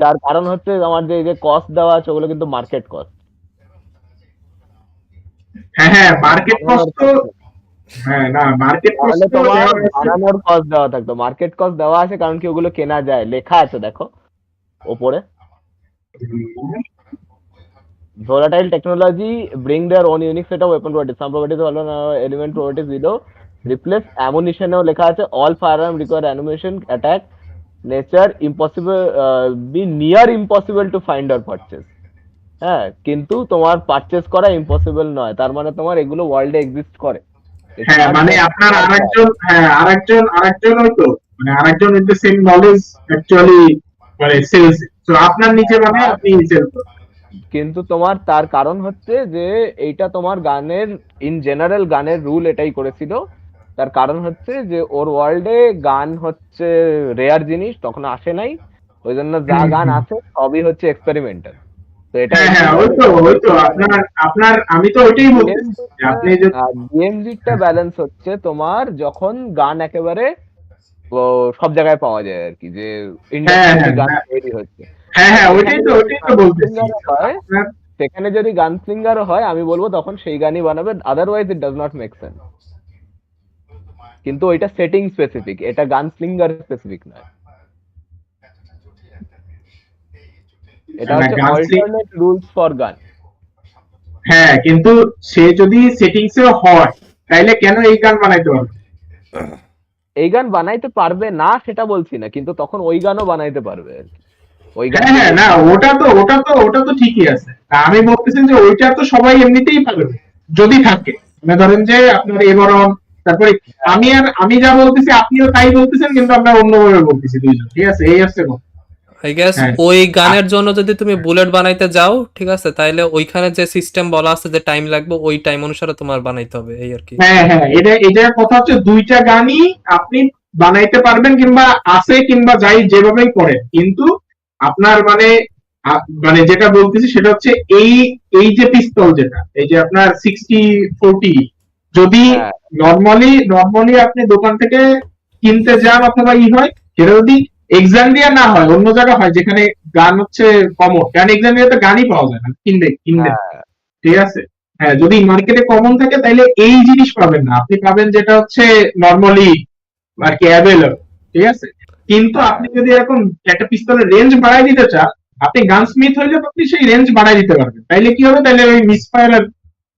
তার কারণ হচ্ছে আমার যে কস্ট দেওয়া আছে ওগুলো কিন্তু মার্কেট কস্ট।
হ্যাঁ মার্কেট কস্ট তো, হ্যাঁ না মার্কেট কস্ট তো
বানানোর কস্ট দেওয়া থাকতো, মার্কেট কস্ট দেওয়া আছে কারণ কি ওগুলো কেনা যায়, লেখা আছে দেখো ওপরে। Volatile technology bring their own unique set of weapon properties. Some properties are element properties below. Replace ammunition এও লেখা আছে all firearm require ammunition attack nature impossible be near impossible to find or purchase. হ্যাঁ, কিন্তু তোমার purchase করা impossible নয়, তার মানে তোমার এগুলো ওয়ার্ল্ডে এক্সিস্ট করে।
হ্যাঁ মানে আপনার আরেকজন হয়তো মানে আরেকজন with the same knowledge actually মানে সেলস, তো আপনার নিচে মানে আপনি সেল করেন।
কিন্তু তোমার তার কারণ হচ্ছে যে এইটা তোমার গানের ইন জেনারেল গানের রুল এটাই করেছিল। তার কারণ হচ্ছে যে ওর ওয়ার্ল্ডে গান হচ্ছে রেয়ার জিনিস, তখন আসে নাই, ওই জন্য যা গান আছে সবই হচ্ছে এক্সপেরিমেন্টাল। তো এটা
আপনার আমি তো ওইটাই বলতেছি, আপনি যে
ডিএমজিটা ব্যালেন্স হচ্ছে তোমার যখন গান একেবারে সব জায়গায় পাওয়া যায় আর কি, যে ইন্ডাস্ট্রি গান তৈরি হচ্ছে।
হ্যাঁ ওইটাই তো বলতেছি,
সেখানে যদি গান সিঙ্গার হয় আমি বলবো তখন সেই গানই বানাবে, otherwise it does not make sense. কিন্তু ওইটা সেটিং স্পেসিফিক, এটা গান স্লিঙ্গার স্পেসিফিক নয়। এটা
না,
হচ্ছে
গান
অল্টারনেট রুলস ফর গান।
হ্যাঁ, কিন্তু সে যদি সেটিংসে হয় তাইলে কেন এই গান বানাইতে পারবে?
এই গান বানাইতে পারবে না সেটা বলছি না, কিন্তু তখন ওই গানও বানাইতে পারবে আর কি। ওই গান
হ্যাঁ, না, ওটা তো ঠিকই আছে। তা আমি বলতেছি যে ওইটা তো সবাই এমনিতেই পারবে যদি থাকে। মানে ধরেন যে আপনার এবারন, তারপরে আমি যা বলতেছি আপনিও তাই বলতেছেন, কিন্তু আমরা অন্যভাবে বলতেছি দুইজন, ঠিক আছে? এই হচ্ছে কথা।
আই গেস
হ্যাঁ।
ওই গানের জন্য যদি তুমি বুলেট বানাইতে যাও, ঠিক আছে, তাইলে ওইখানে যে সিস্টেম বলা আছে যে টাইম লাগবে, ওই টাইম অনুসারে তোমার বানাইতে হবে, এই আর কি।
হ্যাঁ, এটার কথা হচ্ছে দুইটা গানই আপনি বানাইতে পারবেন, কিংবা আছে কিংবা যাই যেভাবেই করেন, কিন্তু আপনার মানে যেটা বলতেছি সেটা হচ্ছে এই এই যে পিস্তল, যেটা এই যে আপনার 60-40, যদি
হ্যাঁ।
নর্মালি আপনি দোকান থেকে কিনতে যান অথবা হয়, সেটা যদি এক্সান্ডিয়া না হয়, অন্য জায়গা হয় যেখানে গান হচ্ছে কমন, কারণ এক্সান্ডিয়াতে গানই পাওয়া যায় না কিনলে।
হ্যাঁ।
ঠিক আছে? হ্যাঁ, যদি মার্কেটে কমন থাকে তাহলে এই জিনিস পাবেন না, আপনি পাবেন যেটা হচ্ছে নর্মালি আর কি অ্যাভেলেবল। ঠিক আছে? কিন্তু আপনি যদি এখন একটা পিস্তলের রেঞ্জ বাড়াই দিতে চান, আপনি গান স্মিথ হইলে আপনি সেই রেঞ্জ বাড়াই দিতে পারবেন। তাইলে কি হবে? তাইলে ওই মিসফায়ার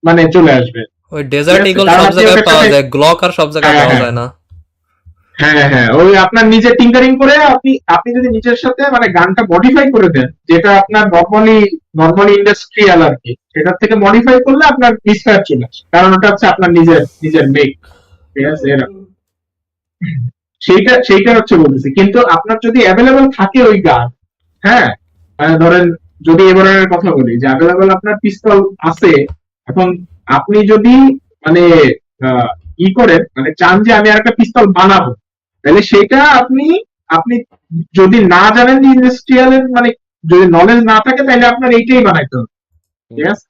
মানে চলে আসবে।
ওই ডেজার্ট
ঠিক আছে,
ইগল
কারণ
সব
আপনি
জায়গায়
ওটার
পাওয়া
সাথে-
যায়, গ্লক আর সব জায়গায়
হ্যাঁ,
পাওয়া
হ্যাঁ।
যায় না।
হ্যাঁ, হ্যাঁ, ওই আপনার নিজে টিঙ্কারিং করে আপনি যদি নিজের সাথে মানে গানটা মডিফাই করে দেন, যেটা আপনার নর্মালি ইন্ডাস্ট্রিয়াল আর কি, সেটার থেকে মডিফাই করলে আপনার মিসফায়ার চলে আসে, কারণ ওটা হচ্ছে আপনার নিজের মেক। ঠিক আছে? এরকম। সেইটা হচ্ছে বলতেছি, কিন্তু আপনার যদি অ্যাভেলেবল থাকে ওই গান, হ্যাঁ, ধরেন যদি এবারের কথা বলি যে অ্যাভেলেবল আপনার পিস্তল আছে, এখন আপনি যদি মানে করেন, মানে চান যে আমি আর একটা পিস্তল বানাবো, তাহলে সেটা আপনি যদি না জানেন ইন্ডাস্ট্রিয়ালের মানে যদি নলেজ না থাকে, তাহলে আপনার এইটাই বানাইতে হবে। ঠিক আছে?